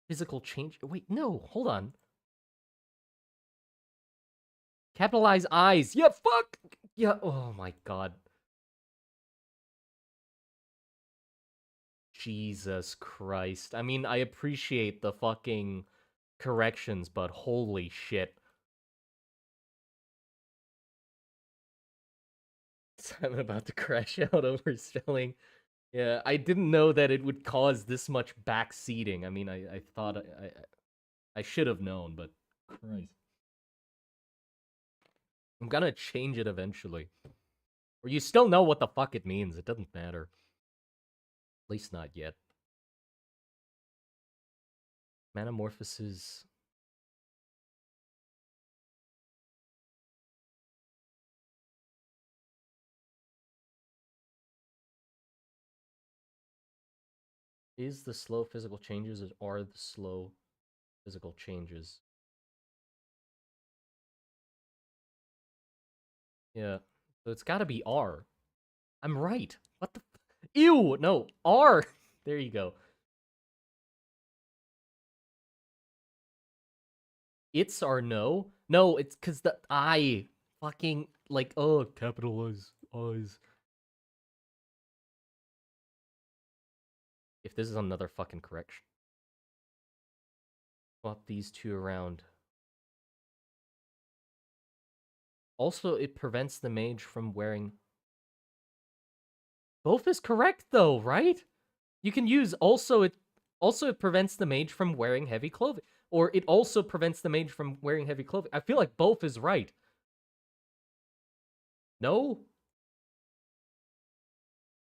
physical change? Wait, no, hold on. Capitalize eyes. Yeah, fuck! Yeah, oh my god. Jesus Christ. I mean, I appreciate the fucking corrections, but holy shit. I'm about to crash out over spelling. Yeah, I didn't know that it would cause this much backseating. I mean, I thought I should have known, but Christ. I'm gonna change it eventually. Or you still know what the fuck it means. It doesn't matter. At least not yet. Metamorphosis. Is the slow physical changes or are the slow physical changes? Yeah. So it's gotta be R. I'm right. What the... Ew! No, R! There you go. It's or no? No, it's because the I fucking, like, oh, capitalize eyes. If this is another fucking correction. Swap these two around. Also, it prevents the mage from wearing... Both is correct, though, right? You can use also it prevents the mage from wearing heavy clothing. Or it also prevents the mage from wearing heavy clothing. I feel like both is right. No?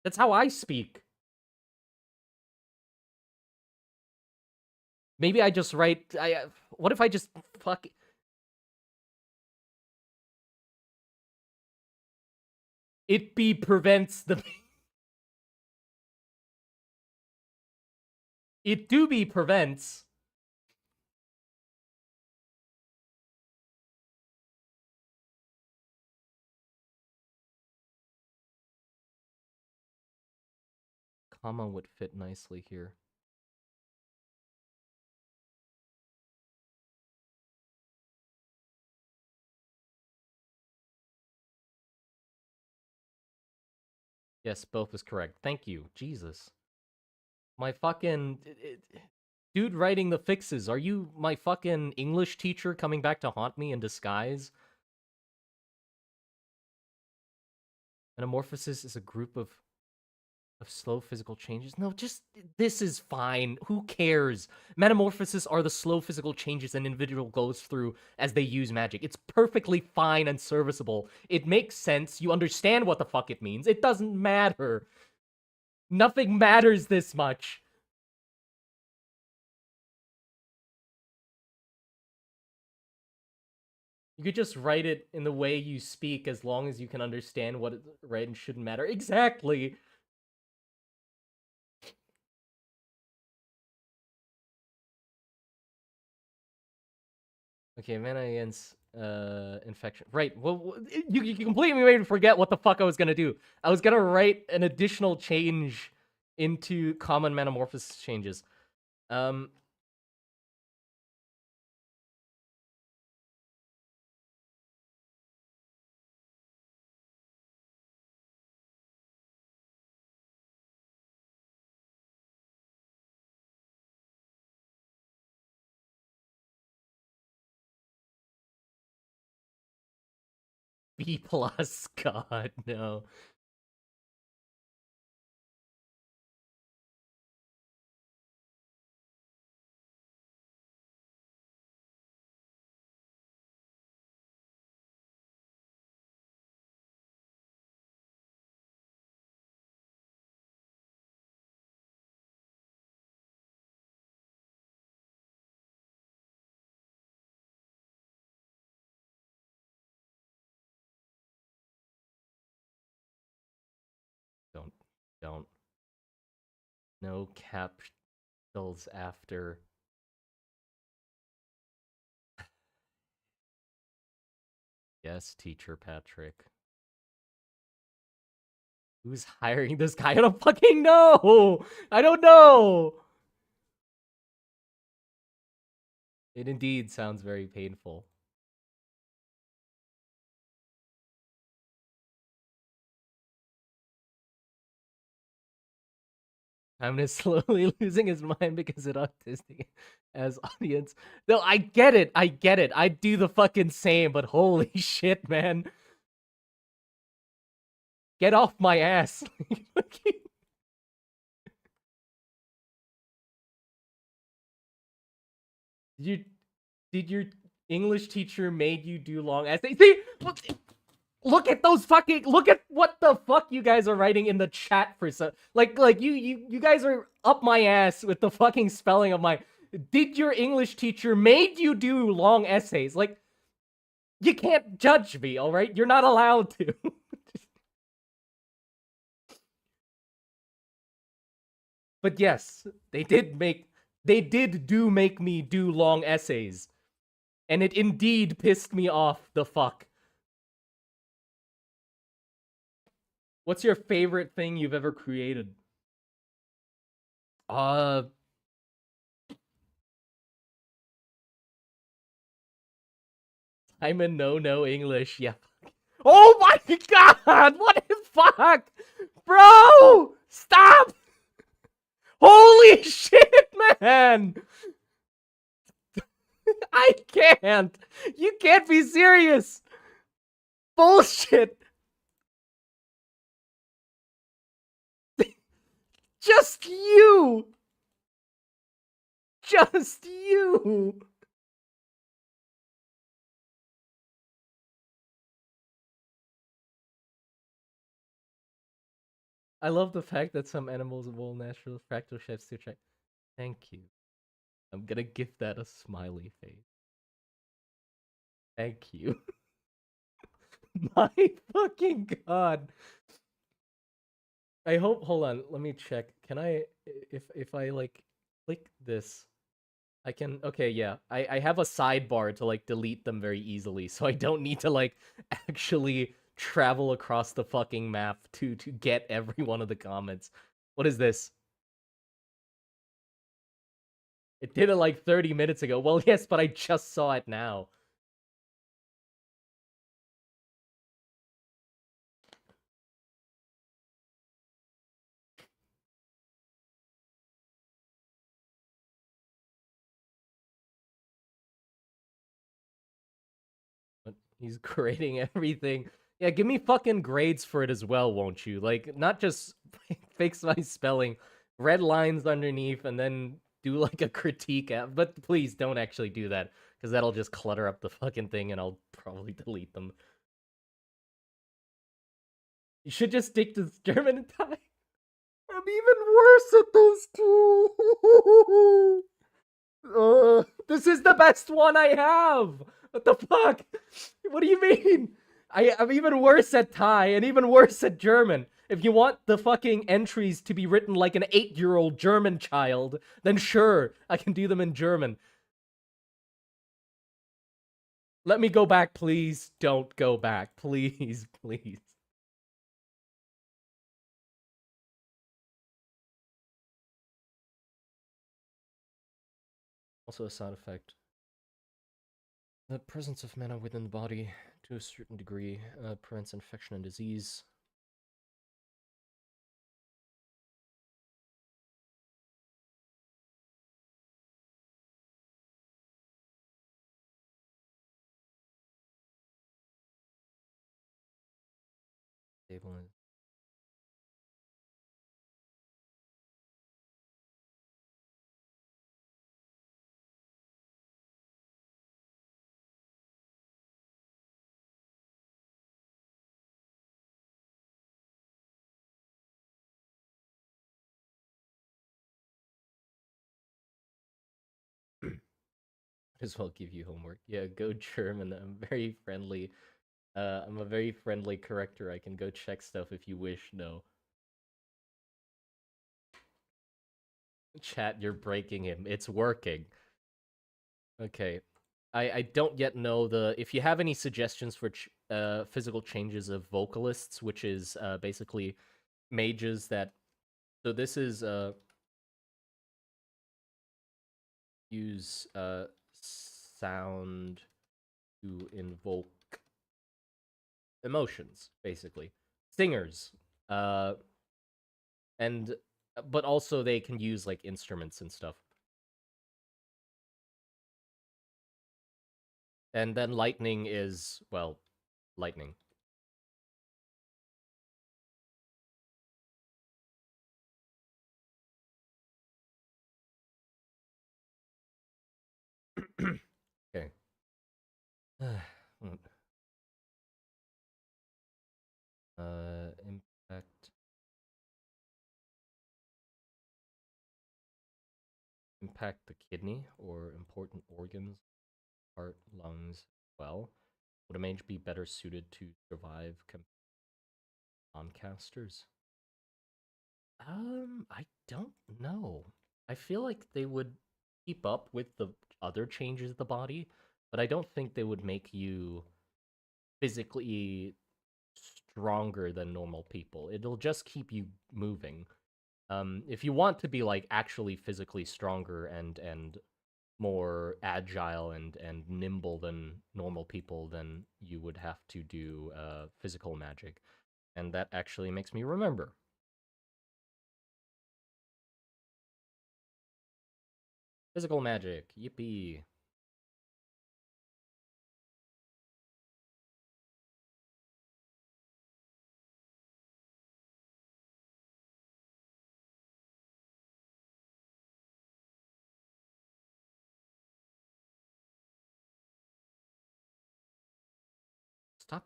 That's how I speak. Maybe I just write... what if I just fuck... It be prevents the... It do be prevents... Comma would fit nicely here. Yes, both is correct. Thank you. Jesus. My fucking... Dude writing the fixes. Are you my fucking English teacher coming back to haunt me in disguise? Metamorphosis is a group of slow physical changes. No, just... This is fine. Who cares? Metamorphosis are the slow physical changes an individual goes through as they use magic. It's perfectly fine and serviceable. It makes sense. You understand what the fuck it means. It doesn't matter. Nothing matters this much. You could just write it in the way you speak as long as you can understand what is right and shouldn't matter. Exactly! Okay, mana against infection. Right, well, you completely made me forget what the fuck I was gonna do. I was gonna write an additional change into common metamorphosis changes. B+, God, no. Don't. No capitals after. Yes, teacher Patrick. Who's hiring this guy? I don't fucking know! I don't know! It indeed sounds very painful. I'm just slowly losing his mind because it autistic as audience. No, I get it. I'd do the fucking same, but holy shit, man. Get off my ass. Did your English teacher made you do long essays? See, look at those fucking, look at what the fuck you guys are writing in the chat for some, like you guys are up my ass with the fucking spelling of my, did your English teacher made you do long essays? Like, you can't judge me, alright? You're not allowed to. But yes, they did make me do long essays. And it indeed pissed me off the fuck. What's your favorite thing you've ever created? I'm a no English. Yeah. Oh my god! What the fuck? Bro! Stop! Holy shit, man! I can't! You can't be serious! Bullshit! Just you! Just you! I love the fact that some animals will natural fractal shapes to check. Thank you. I'm gonna give that a smiley face. Thank you. My fucking god. I hope, hold on, let me check. Can I, if I like click this, I can, okay, yeah. I have a sidebar to like delete them very easily, so I don't need to like actually travel across the fucking map to get every one of the comments. What is this? It did it like 30 minutes ago. Well, yes, but I just saw it now. But he's grading everything. Yeah, give me fucking grades for it as well, won't you? Like, not just fix my spelling, red lines underneath, and then do like a critique app. But please don't actually do that, because that'll just clutter up the fucking thing and I'll probably delete them. You should just stick to German and Thai. I'm even worse at those two. This is the best one I have. What the fuck? What do you mean? I'm even worse at Thai and even worse at German. If you want the fucking entries to be written like an 8-year-old German child, then sure, I can do them in German. Let me go back, please. Don't go back. Please, please. Also a side effect. The presence of mana within the body, to a certain degree, prevents infection and disease. Stabilize. As well give you homework. Yeah, go German. I'm very friendly. I'm a very friendly corrector. I can go check stuff if you wish. No. Chat, you're breaking him. It's working. Okay. I don't yet know the... If you have any suggestions for physical changes of vocalists, which is basically mages that... So this is... use sound to invoke emotions, basically. Singers. And but also they can use like instruments and stuff. And then lightning is, well, lightning. Okay. Impact. Impact the kidney or important organs, heart, lungs. Well, would a mage be better suited to survive on-casters? I don't know. I feel like they would keep up with the other changes of the body, but I don't think they would make you physically stronger than normal people. It'll just keep you moving. If you want to be like actually physically stronger and more agile and nimble than normal people, then you would have to do physical magic. And that actually makes me remember. Physical magic. Yippee. Stop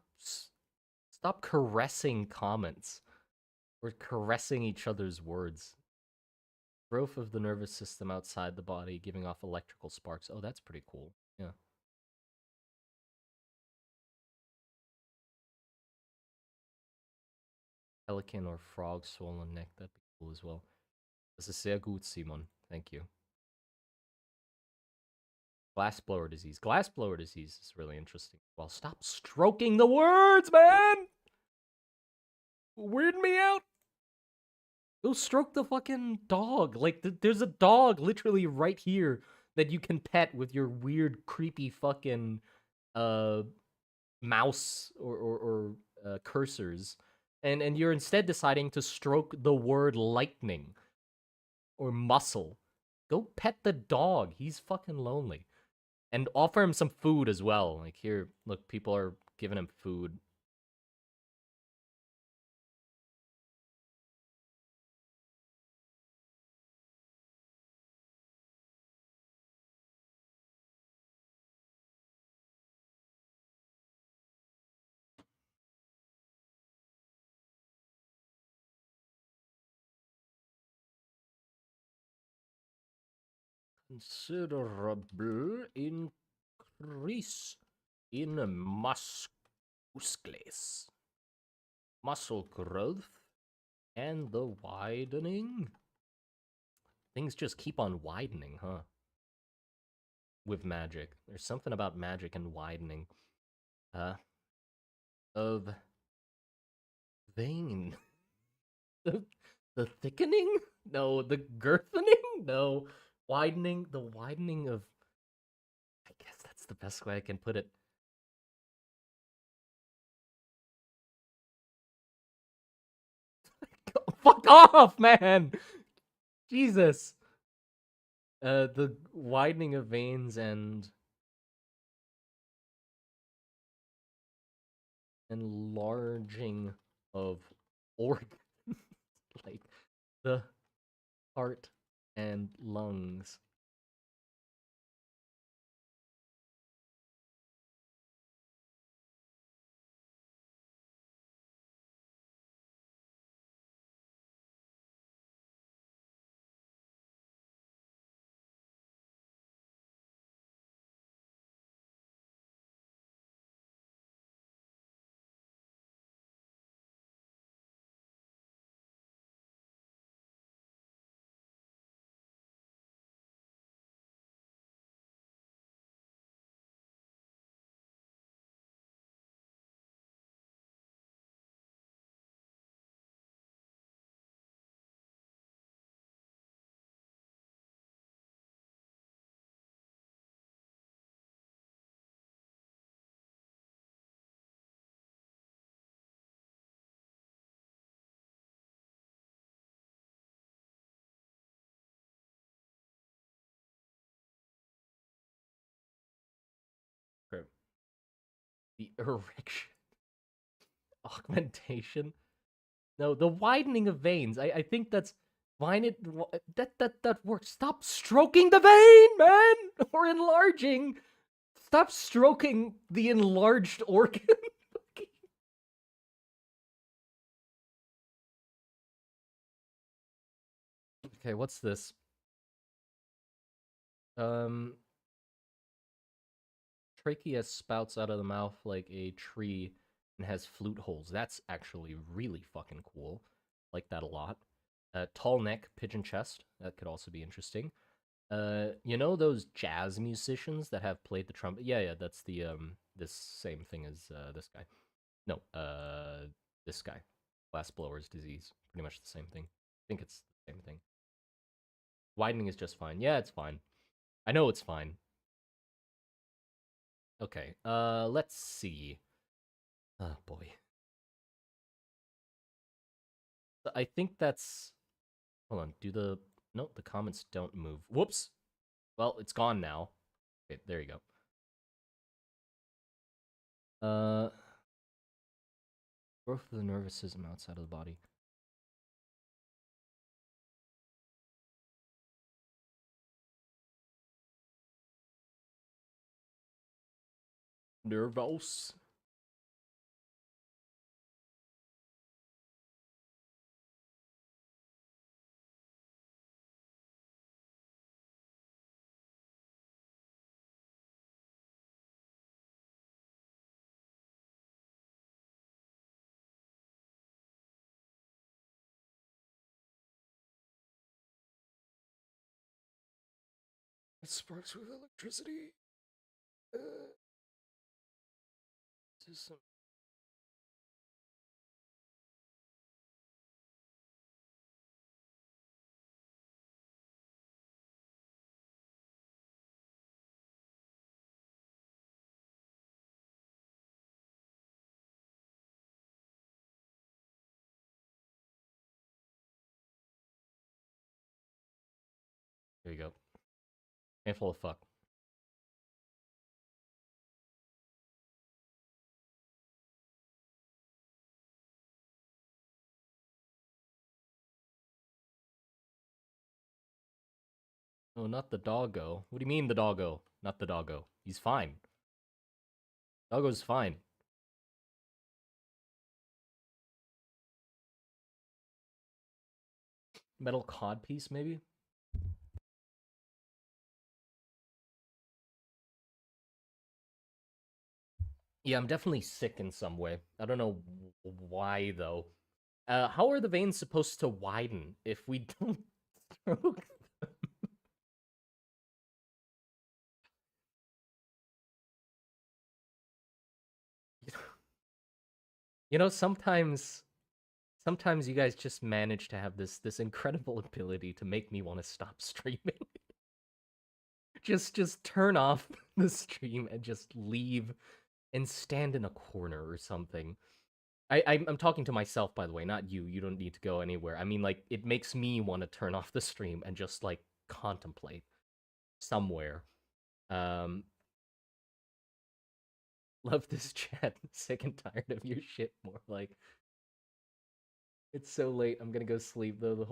stop caressing comments. We're caressing each other's words. Growth of the nervous system outside the body, giving off electrical sparks. Oh, that's pretty cool. Yeah. Pelican or frog swollen neck. That'd be cool as well. Das ist sehr gut, Simon. Thank you. Glassblower disease. Glassblower disease is really interesting. Well, stop stroking the words, man! Weird me out. Go stroke the fucking dog. Like, there's a dog literally right here that you can pet with your weird, creepy fucking uh mouse or cursors, and you're instead deciding to stroke the word lightning or muscle. Go pet the dog. He's fucking lonely. And offer him some food as well. Like, here, look, people are giving him food. considerable increase in muscles, muscle growth, and the widening. Things just keep on widening, huh? With magic. There's something about magic and widening. Of vein. the, the thickening? No, the girthening? No. Widening, the widening of... I guess that's the best way I can put it. Fuck off, man! Jesus! The widening of veins and enlarging of organs. Like the heart and lungs. The erection. Augmentation. No, the widening of veins. I think that's wine it that works. Stop stroking the vein, man! Or enlarging. Stop stroking the enlarged organ. Okay, what's this? Trachea spouts out of the mouth like a tree and has flute holes. That's actually really fucking cool. Like that a lot. Tall neck, pigeon chest. That could also be interesting. You know those jazz musicians that have played the trumpet? Yeah, that's the this same thing as this guy. No, this guy. Glassblower's disease. Pretty much the same thing. I think it's the same thing. Widening is just fine. Yeah, it's fine. I know it's fine. Okay, let's see. Oh boy. I think that's... Hold on, do the... Nope, the comments don't move. Whoops! Well, it's gone now. Okay, there you go. Growth of the nervous system outside of the body. Nervous. It sparks with electricity. System. There you go. Handful of fuck. No, not the doggo. What do you mean the doggo? Not the doggo. He's fine. Doggo's fine. Metal cod piece, maybe? Yeah, I'm definitely sick in some way. I don't know why though. How are the veins supposed to widen if we don't stroke? You know, sometimes you guys just manage to have this incredible ability to make me want to stop streaming. Just turn off the stream and just leave and stand in a corner or something. I'm talking to myself, by the way, not you. You don't need to go anywhere. I mean, like, it makes me want to turn off the stream and just, like, contemplate somewhere. Um, love this chat. Sick and tired of your shit. More like, it's so late. I'm gonna go sleep though. The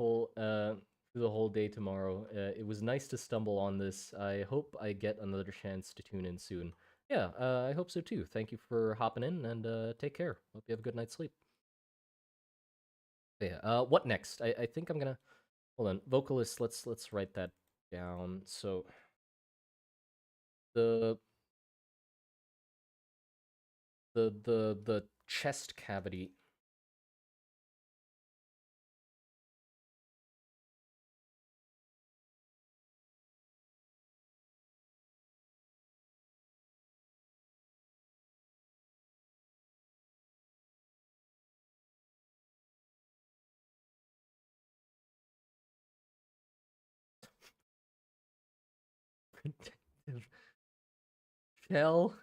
whole day tomorrow. It was nice to stumble on this. I hope I get another chance to tune in soon. Yeah, I hope so too. Thank you for hopping in and take care. Hope you have a good night's sleep. Yeah. What next? I think I'm gonna hold on. Vocalist. Let's write that down. So the the chest cavity. Protective shell.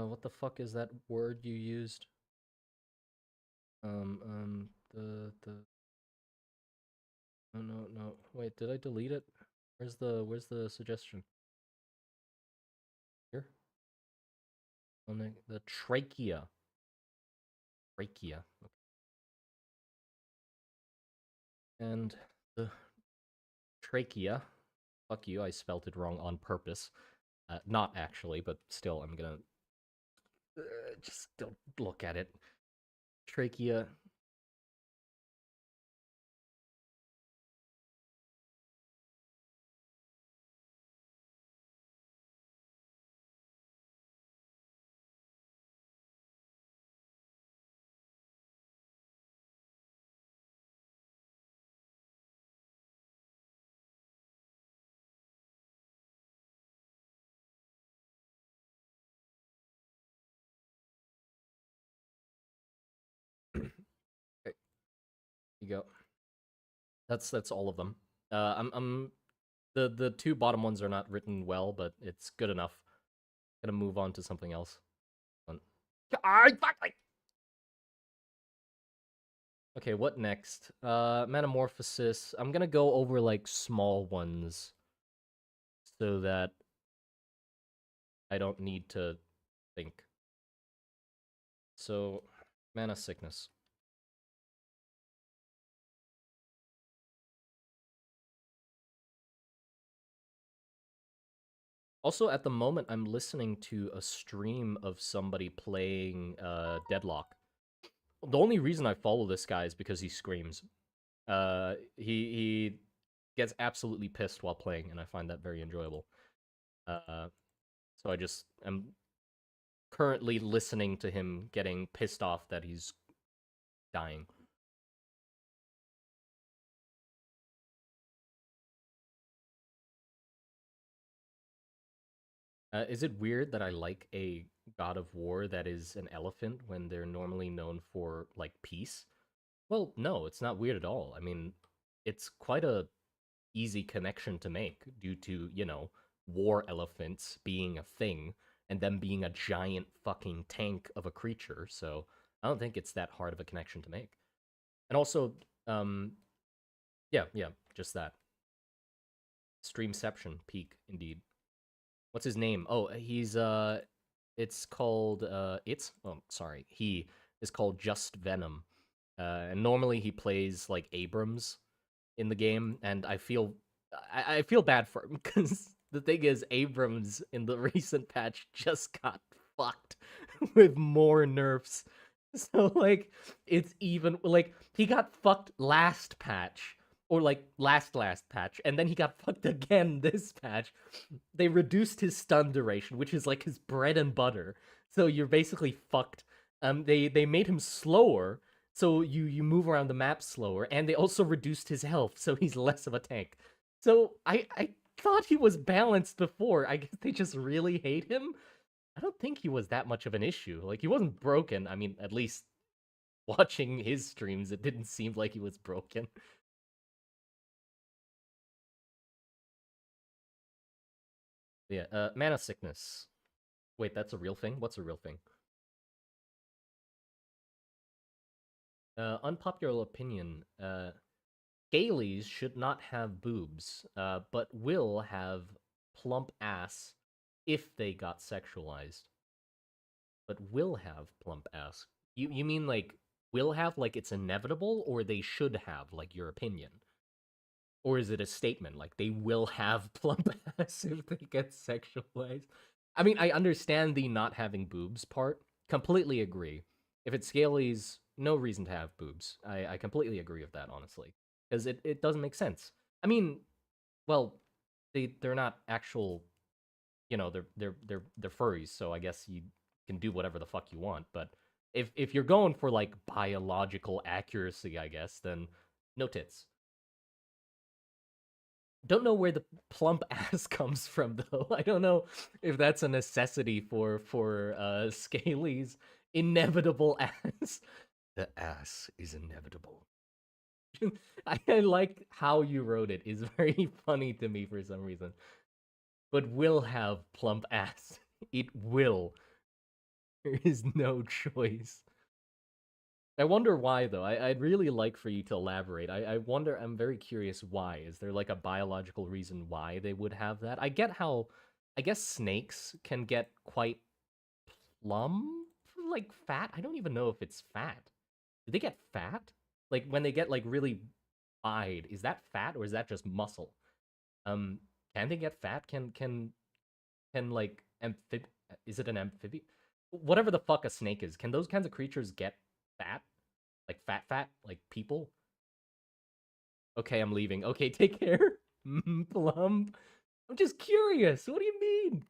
What the fuck is that word you used? The no. Wait, did I delete it? Where's the suggestion? Here? On the trachea. Trachea. Okay. And the trachea. Fuck you, I spelt it wrong on purpose. Not actually, but still, I'm gonna just don't look at it. Trachea. Okay, you go. That's all of them. I'm the two bottom ones are not written well, but it's good enough. Gonna move on to something else. Okay, what next? Metamorphosis. I'm gonna go over like small ones so that I don't need to think. So, mana sickness. Also, at the moment, I'm listening to a stream of somebody playing Deadlock. The only reason I follow this guy is because he screams. He gets absolutely pissed while playing, and I find that very enjoyable. So I just am currently listening to him getting pissed off that he's dying. Is it weird that I like a god of war that is an elephant when they're normally known for like peace? Well, no, it's not weird at all. I mean, it's quite a easy connection to make due to, war elephants being a thing and them being a giant fucking tank of a creature. So, I don't think it's that hard of a connection to make. And also, um yeah, just that. Streamception peak indeed. What's his name? Oh, he's it's called he is called Just Venom. And normally he plays like Abrams in the game, and I feel bad for him because the thing is Abrams in the recent patch just got fucked with more nerfs. So like it's even like he got fucked last patch or like last patch and then he got fucked again this patch. They reduced his stun duration, which is like his bread and butter. So you're basically fucked. They made him slower, so you move around the map slower, and they also reduced his health, so he's less of a tank. So I thought he was balanced before. I guess they just really hate him. I don't think he was that much of an issue. Like he wasn't broken. I mean, at least watching his streams, it didn't seem like he was broken. Yeah, mana sickness. Wait, that's a real thing? What's a real thing? Unpopular opinion. Scalies should not have boobs, but will have plump ass if they got sexualized. But will have plump ass. You mean like will have like it's inevitable, or they should have like your opinion? Or is it a statement like they will have plump ass if they get sexualized? I mean, I understand the not having boobs part. Completely agree. If it's scalies, no reason to have boobs. I completely agree with that, honestly. Because it doesn't make sense. I mean, well, they're not actual, they're furries, so I guess you can do whatever the fuck you want. But if you're going for like biological accuracy, I guess, then no tits. Don't know where the plump ass comes from though. I don't know if that's a necessity for Scaly's inevitable ass. The ass is inevitable. I like how you wrote it. It's very funny to me for some reason. But will have plump ass. It will. There is no choice. I wonder why, though. I'd really like for you to elaborate. I wonder, I'm very curious why. Is there like a biological reason why they would have that? I get how, I guess snakes can get quite plump, like fat. I don't even know if it's fat. Do they get fat? Like when they get like really wide, is that fat or is that just muscle? Um, can they get fat? Can like is it an amphibian? Whatever the fuck a snake is, can those kinds of creatures get fat? Like fat, like people? Okay, I'm leaving. Okay, take care. Plump. I'm just curious. What do you mean?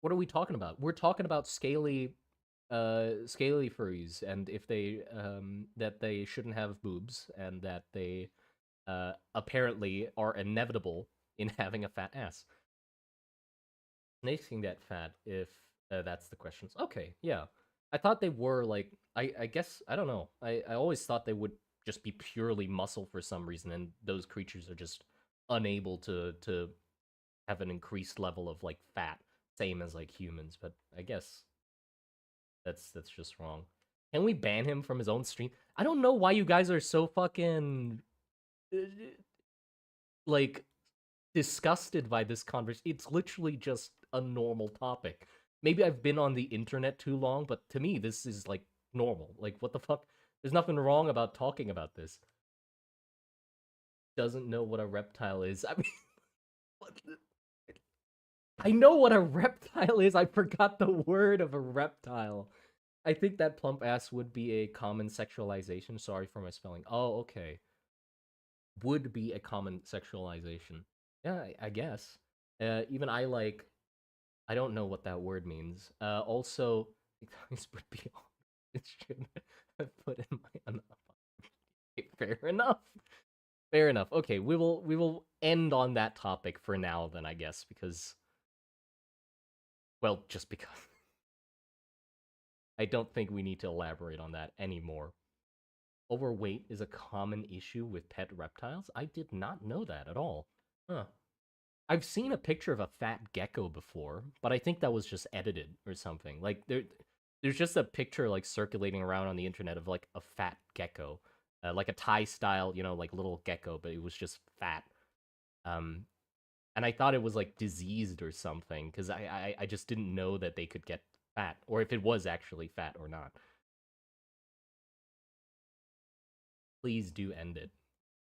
What are we talking about? We're talking about scaly furries, and if they that they shouldn't have boobs, and that they apparently are inevitable in having a fat ass. Snakes can get fat if that's the questions. Okay, yeah. I thought they were like I guess I don't know. I always thought they would just be purely muscle for some reason, and those creatures are just unable to have an increased level of like fat, same as like humans. But I guess that's just wrong. Can we ban him from his own stream? I don't know why you guys are so fucking uh, like disgusted by this conversation. It's literally just a normal topic. Maybe I've been on the internet too long, but to me, this is like normal. Like, what the fuck? There's nothing wrong about talking about this. Doesn't know what a reptile is. I mean, what the... I know what a reptile is. I forgot the word of a reptile. I think that plump ass would be a common sexualization. Sorry for my spelling. Oh, okay. Would be a common sexualization. Yeah, I guess. Even I like I don't know what that word means. Also, this would be all it should have put in my fair enough. Fair enough. Okay, we will end on that topic for now then, I guess, because well, just because I don't think we need to elaborate on that anymore. Overweight is a common issue with pet reptiles. I did not know that at all. Huh. I've seen a picture of a fat gecko before, but I think that was just edited or something. Like there's just a picture like circulating around on the internet of like a fat gecko, like a Thai style, like little gecko, but it was just fat. Um, and I thought it was like diseased or something because I just didn't know that they could get fat, or if it was actually fat or not. Please do end it.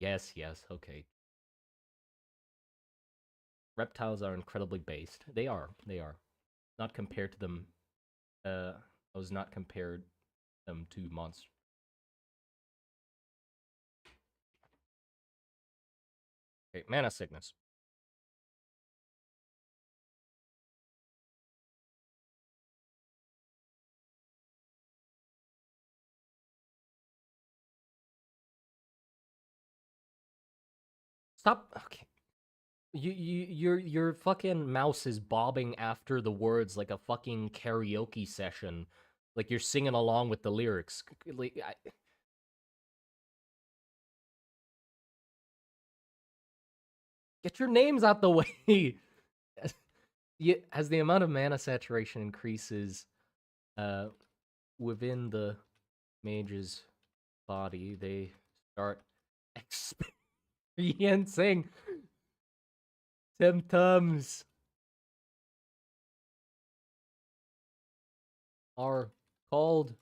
Yes, yes, okay. Reptiles are incredibly based. They are. They are. Not compared to them. I was not compared them to monsters. Okay, mana sickness. Stop. Okay. Your fucking mouse is bobbing after the words like a fucking karaoke session, like you're singing along with the lyrics. Like, get your names out the way. As the amount of mana saturation increases, uh, within the mage's body, they start experiencing symptoms are called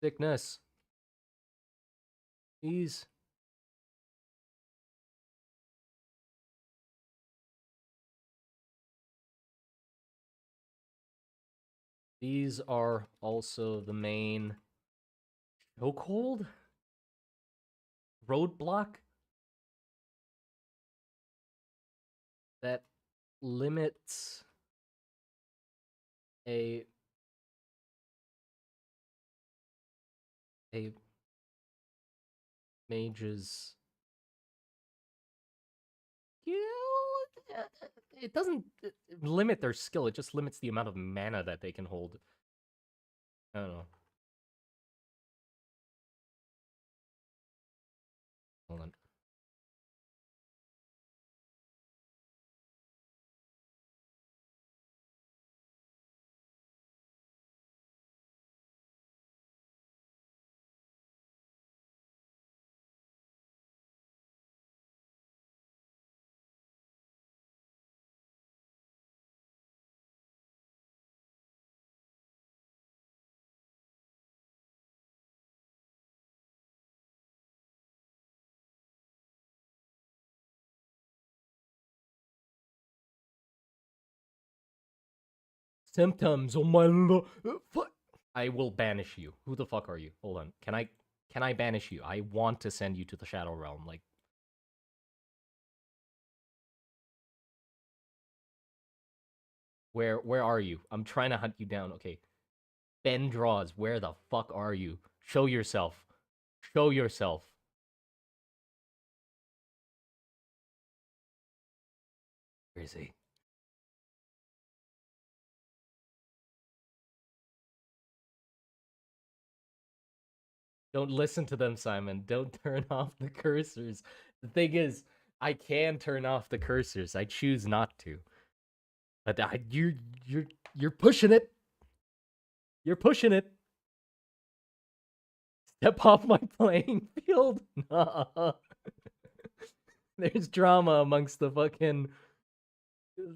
sickness. These these are also the main chokehold roadblock that limits a a mage's skill. It doesn't limit their skill, it just limits the amount of mana that they can hold. I don't know. Hold on. Symptoms. Oh my lord. I will banish you. Who the fuck are you? Hold on. Can I banish you? I want to send you to the Shadow Realm. Like, where are you? I'm trying to hunt you down. Okay. Ben Draws, where the fuck are you? Show yourself. Show yourself. Where is he? Don't listen to them, Simon. Don't turn off the cursors. The thing is, I can turn off the cursors. I choose not to. But you're pushing it. You're pushing it. Step off my playing field. Nah. There's drama amongst the fucking.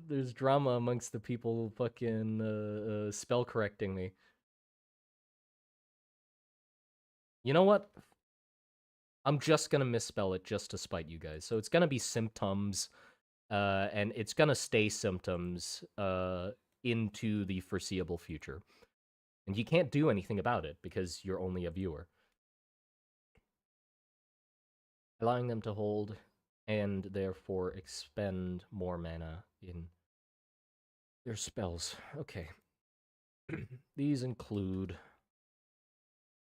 There's drama amongst the people fucking spell correcting me. You know what? I'm just gonna misspell it just to spite you guys. So it's gonna be symptoms, and it's gonna stay symptoms into the foreseeable future. And you can't do anything about it because you're only a viewer. Allowing them to hold and therefore expend more mana in their spells. Okay. These include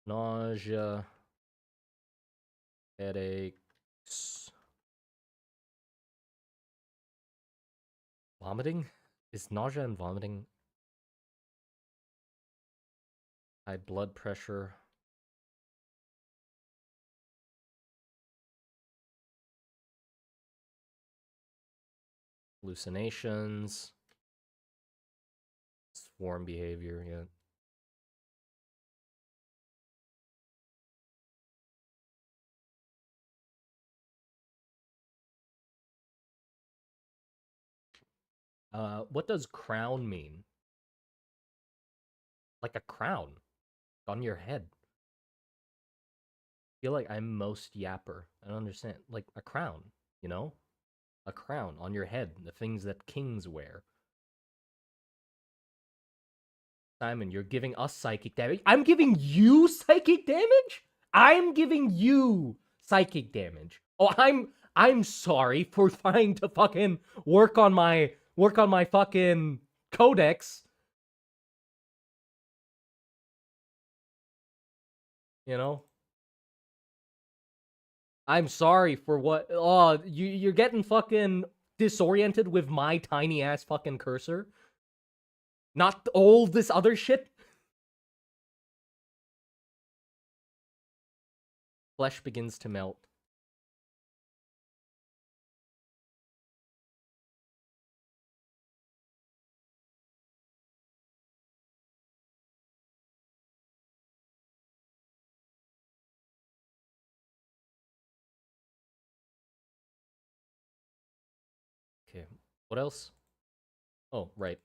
nausea, headaches, vomiting? Is nausea and vomiting high blood pressure? Hallucinations, swarm behavior, yeah. What does crown mean? Like a crown on your head. I feel like I'm most yapper. I don't understand. Like a crown. you know? A crown on your head, the things that kings wear. Simon, you're giving us psychic damage. I'm giving you psychic damage? I'm giving you psychic damage. Oh, I'm sorry for trying to fucking work on my fucking codex. You know? I'm sorry for what you're getting fucking disoriented with my tiny ass fucking cursor. Not all this other shit. Flesh begins to melt. Okay, what else? Oh, right.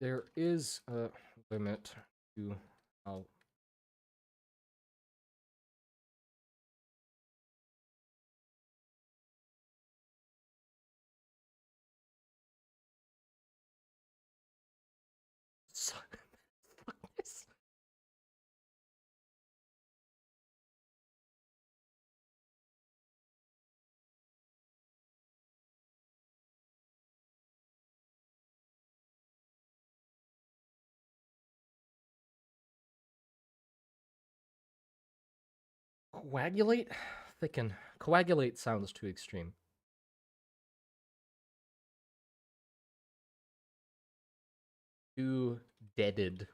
There is a limit to how. Fuck this. Coagulate? Thicken. Coagulate sounds too extreme. Too deaded.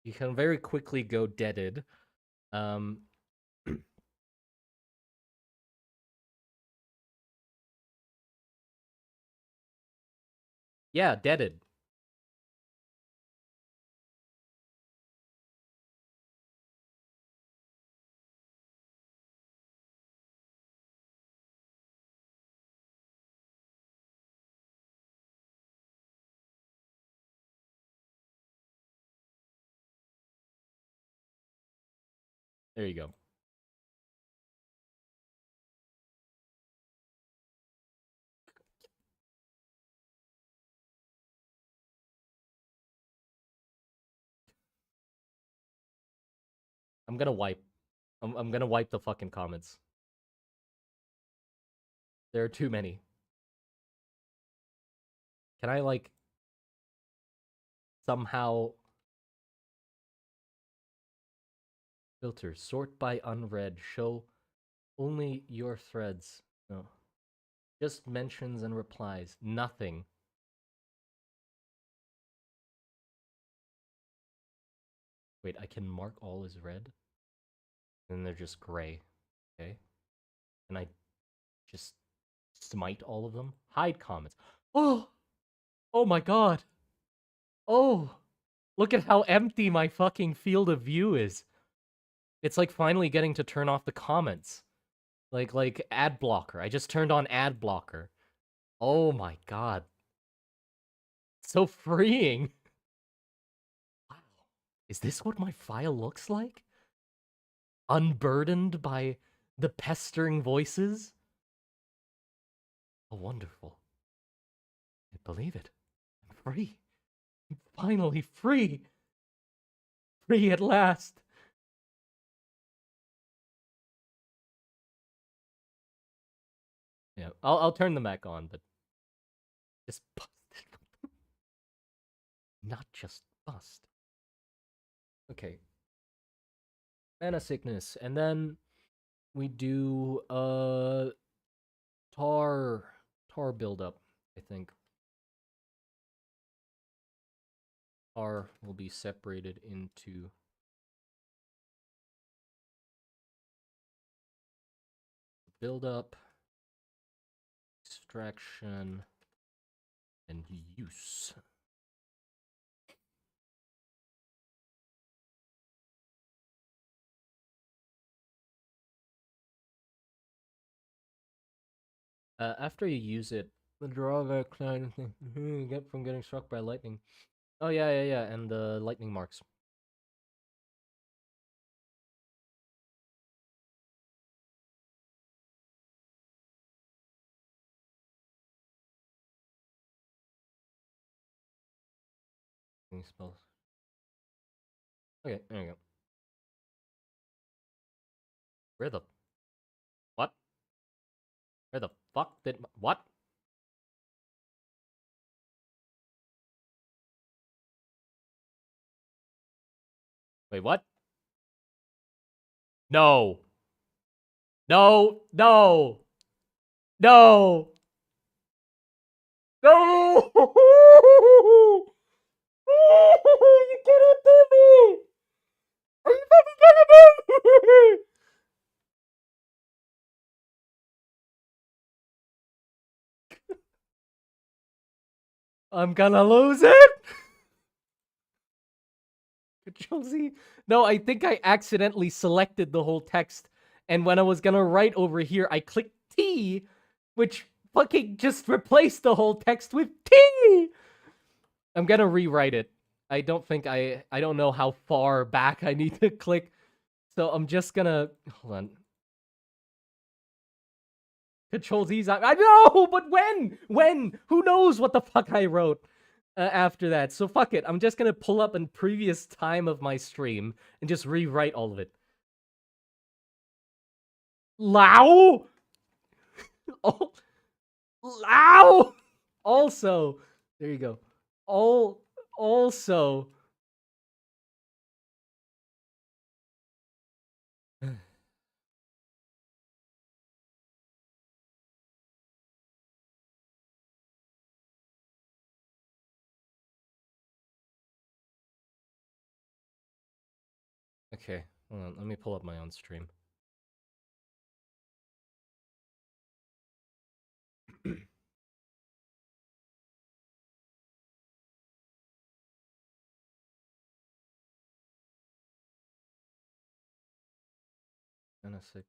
You can very quickly go deaded. Um, yeah, deaded. There you go. I'm gonna wipe. I'm gonna wipe the fucking comments. There are too many. Can I like somehow filter sort by unread? Show only your threads. No. Just mentions and replies. Nothing. Wait, I can mark all as red? And they're just gray. Okay. And I just smite all of them? Hide comments. Oh! Oh my god! Oh! Look at how empty my fucking field of view is. It's like finally getting to turn off the comments. Like ad blocker. I just turned on ad blocker. Oh my god. So freeing. Wow. Is this what my file looks like? Unburdened by the pestering voices? Oh, wonderful. I believe it. I'm free. I'm finally free. Free at last. Yeah, I'll turn them back on, but just busted. Not just bust. Okay. Mana sickness, and then we do tar buildup, I think. Tar will be separated into buildup, extraction, and use. After you use it, the drawback client you get from getting struck by lightning. Oh yeah, and the lightning marks. Any spells? Okay, there you go. Where the... What? Where the fuck did... What? Wait, what? No. No. No. No. No! You cannot do me! Are you fucking kidding me? I'm gonna lose it! Control Z. No, I think I accidentally selected the whole text, and when I was gonna write over here, I clicked T, which fucking just replaced the whole text with T! I'm gonna rewrite it. I don't think I don't know how far back I need to click, so I'm just gonna... Hold on. Control Z's. I know, but when? When? Who knows what the fuck I wrote after that? So fuck it. I'm just gonna pull up a previous time of my stream and just rewrite all of it. Lao? Oh, Lao? Also, there you go. Also. Okay, hold on. Let me pull up my own stream. Kinda sick.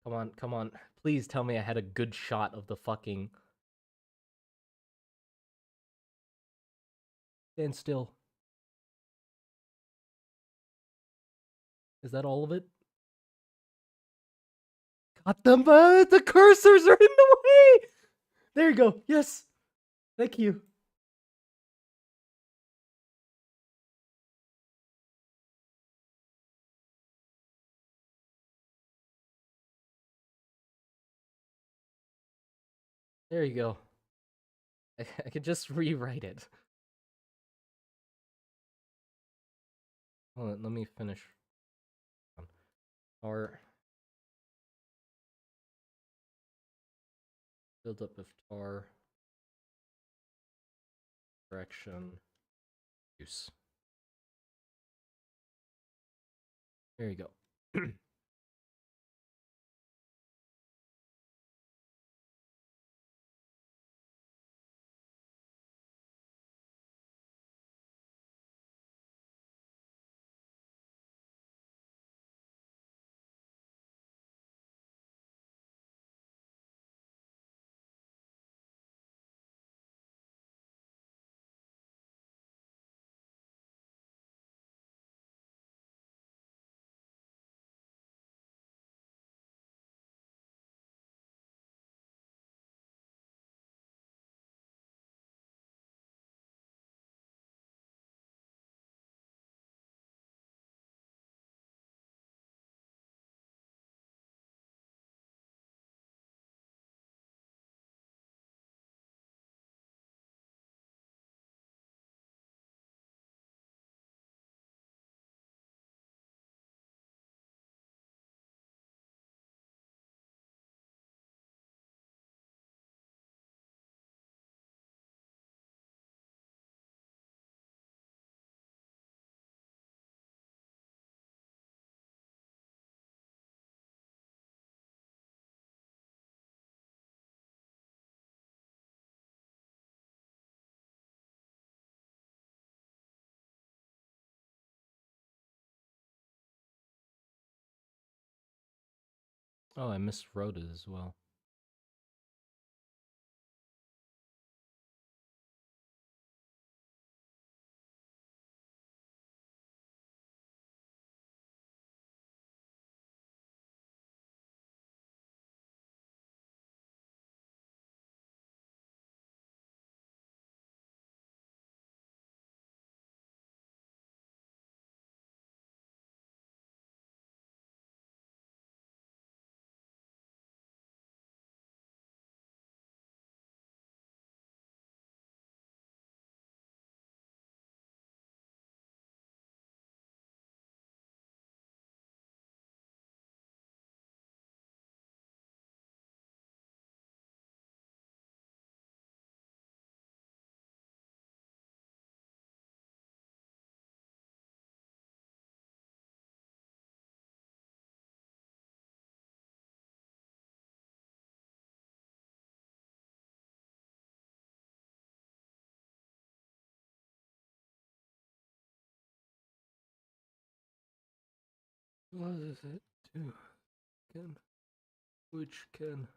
Come on, come on. Please tell me I had a good shot of the fucking... Stand still. Is that all of it? God, the cursors are in the way! There you go. Yes. Thank you. There you go. I could just rewrite it. Hold on, let me finish. Tar. Build up of tar. Correction. Use. There you go. Oh, I miswrote it as well. What does it do? Which can...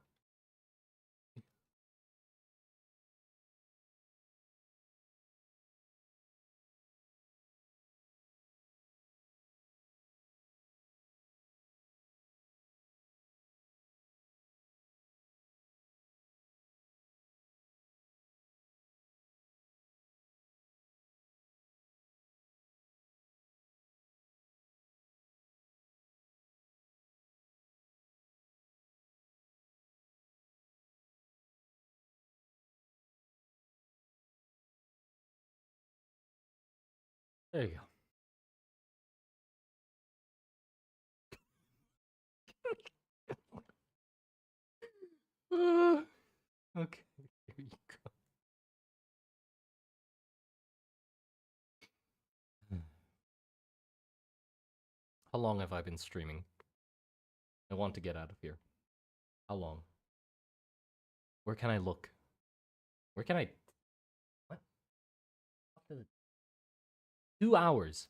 There you go. Okay, there you go. How long have I been streaming? I want to get out of here. How long? Where can I look? Where can I... What? 2 hours.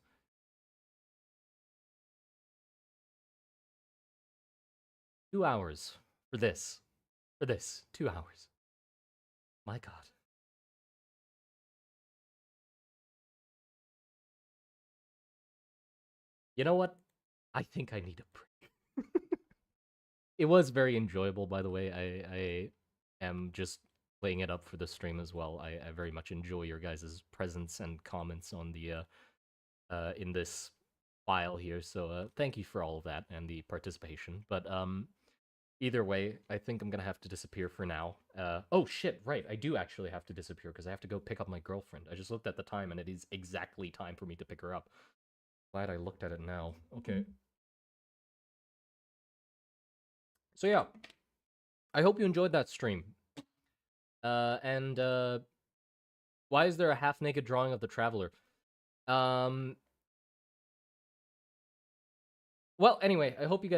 For this. For this. 2 hours. My god. You know what? I think I need a break. It was very enjoyable, by the way. I am just playing it up for the stream as well. I very much enjoy your guys' presence and comments on the in this file here. So thank you for all of that and the participation. But either way, I think I'm gonna have to disappear for now. Oh shit, right, I do actually have to disappear because I have to go pick up my girlfriend. I just looked at the time and it is exactly time for me to pick her up. Glad I looked at it now. Okay. So yeah, I hope you enjoyed that stream. And why is there a half-naked drawing of the Traveler? Well, anyway, I hope you guys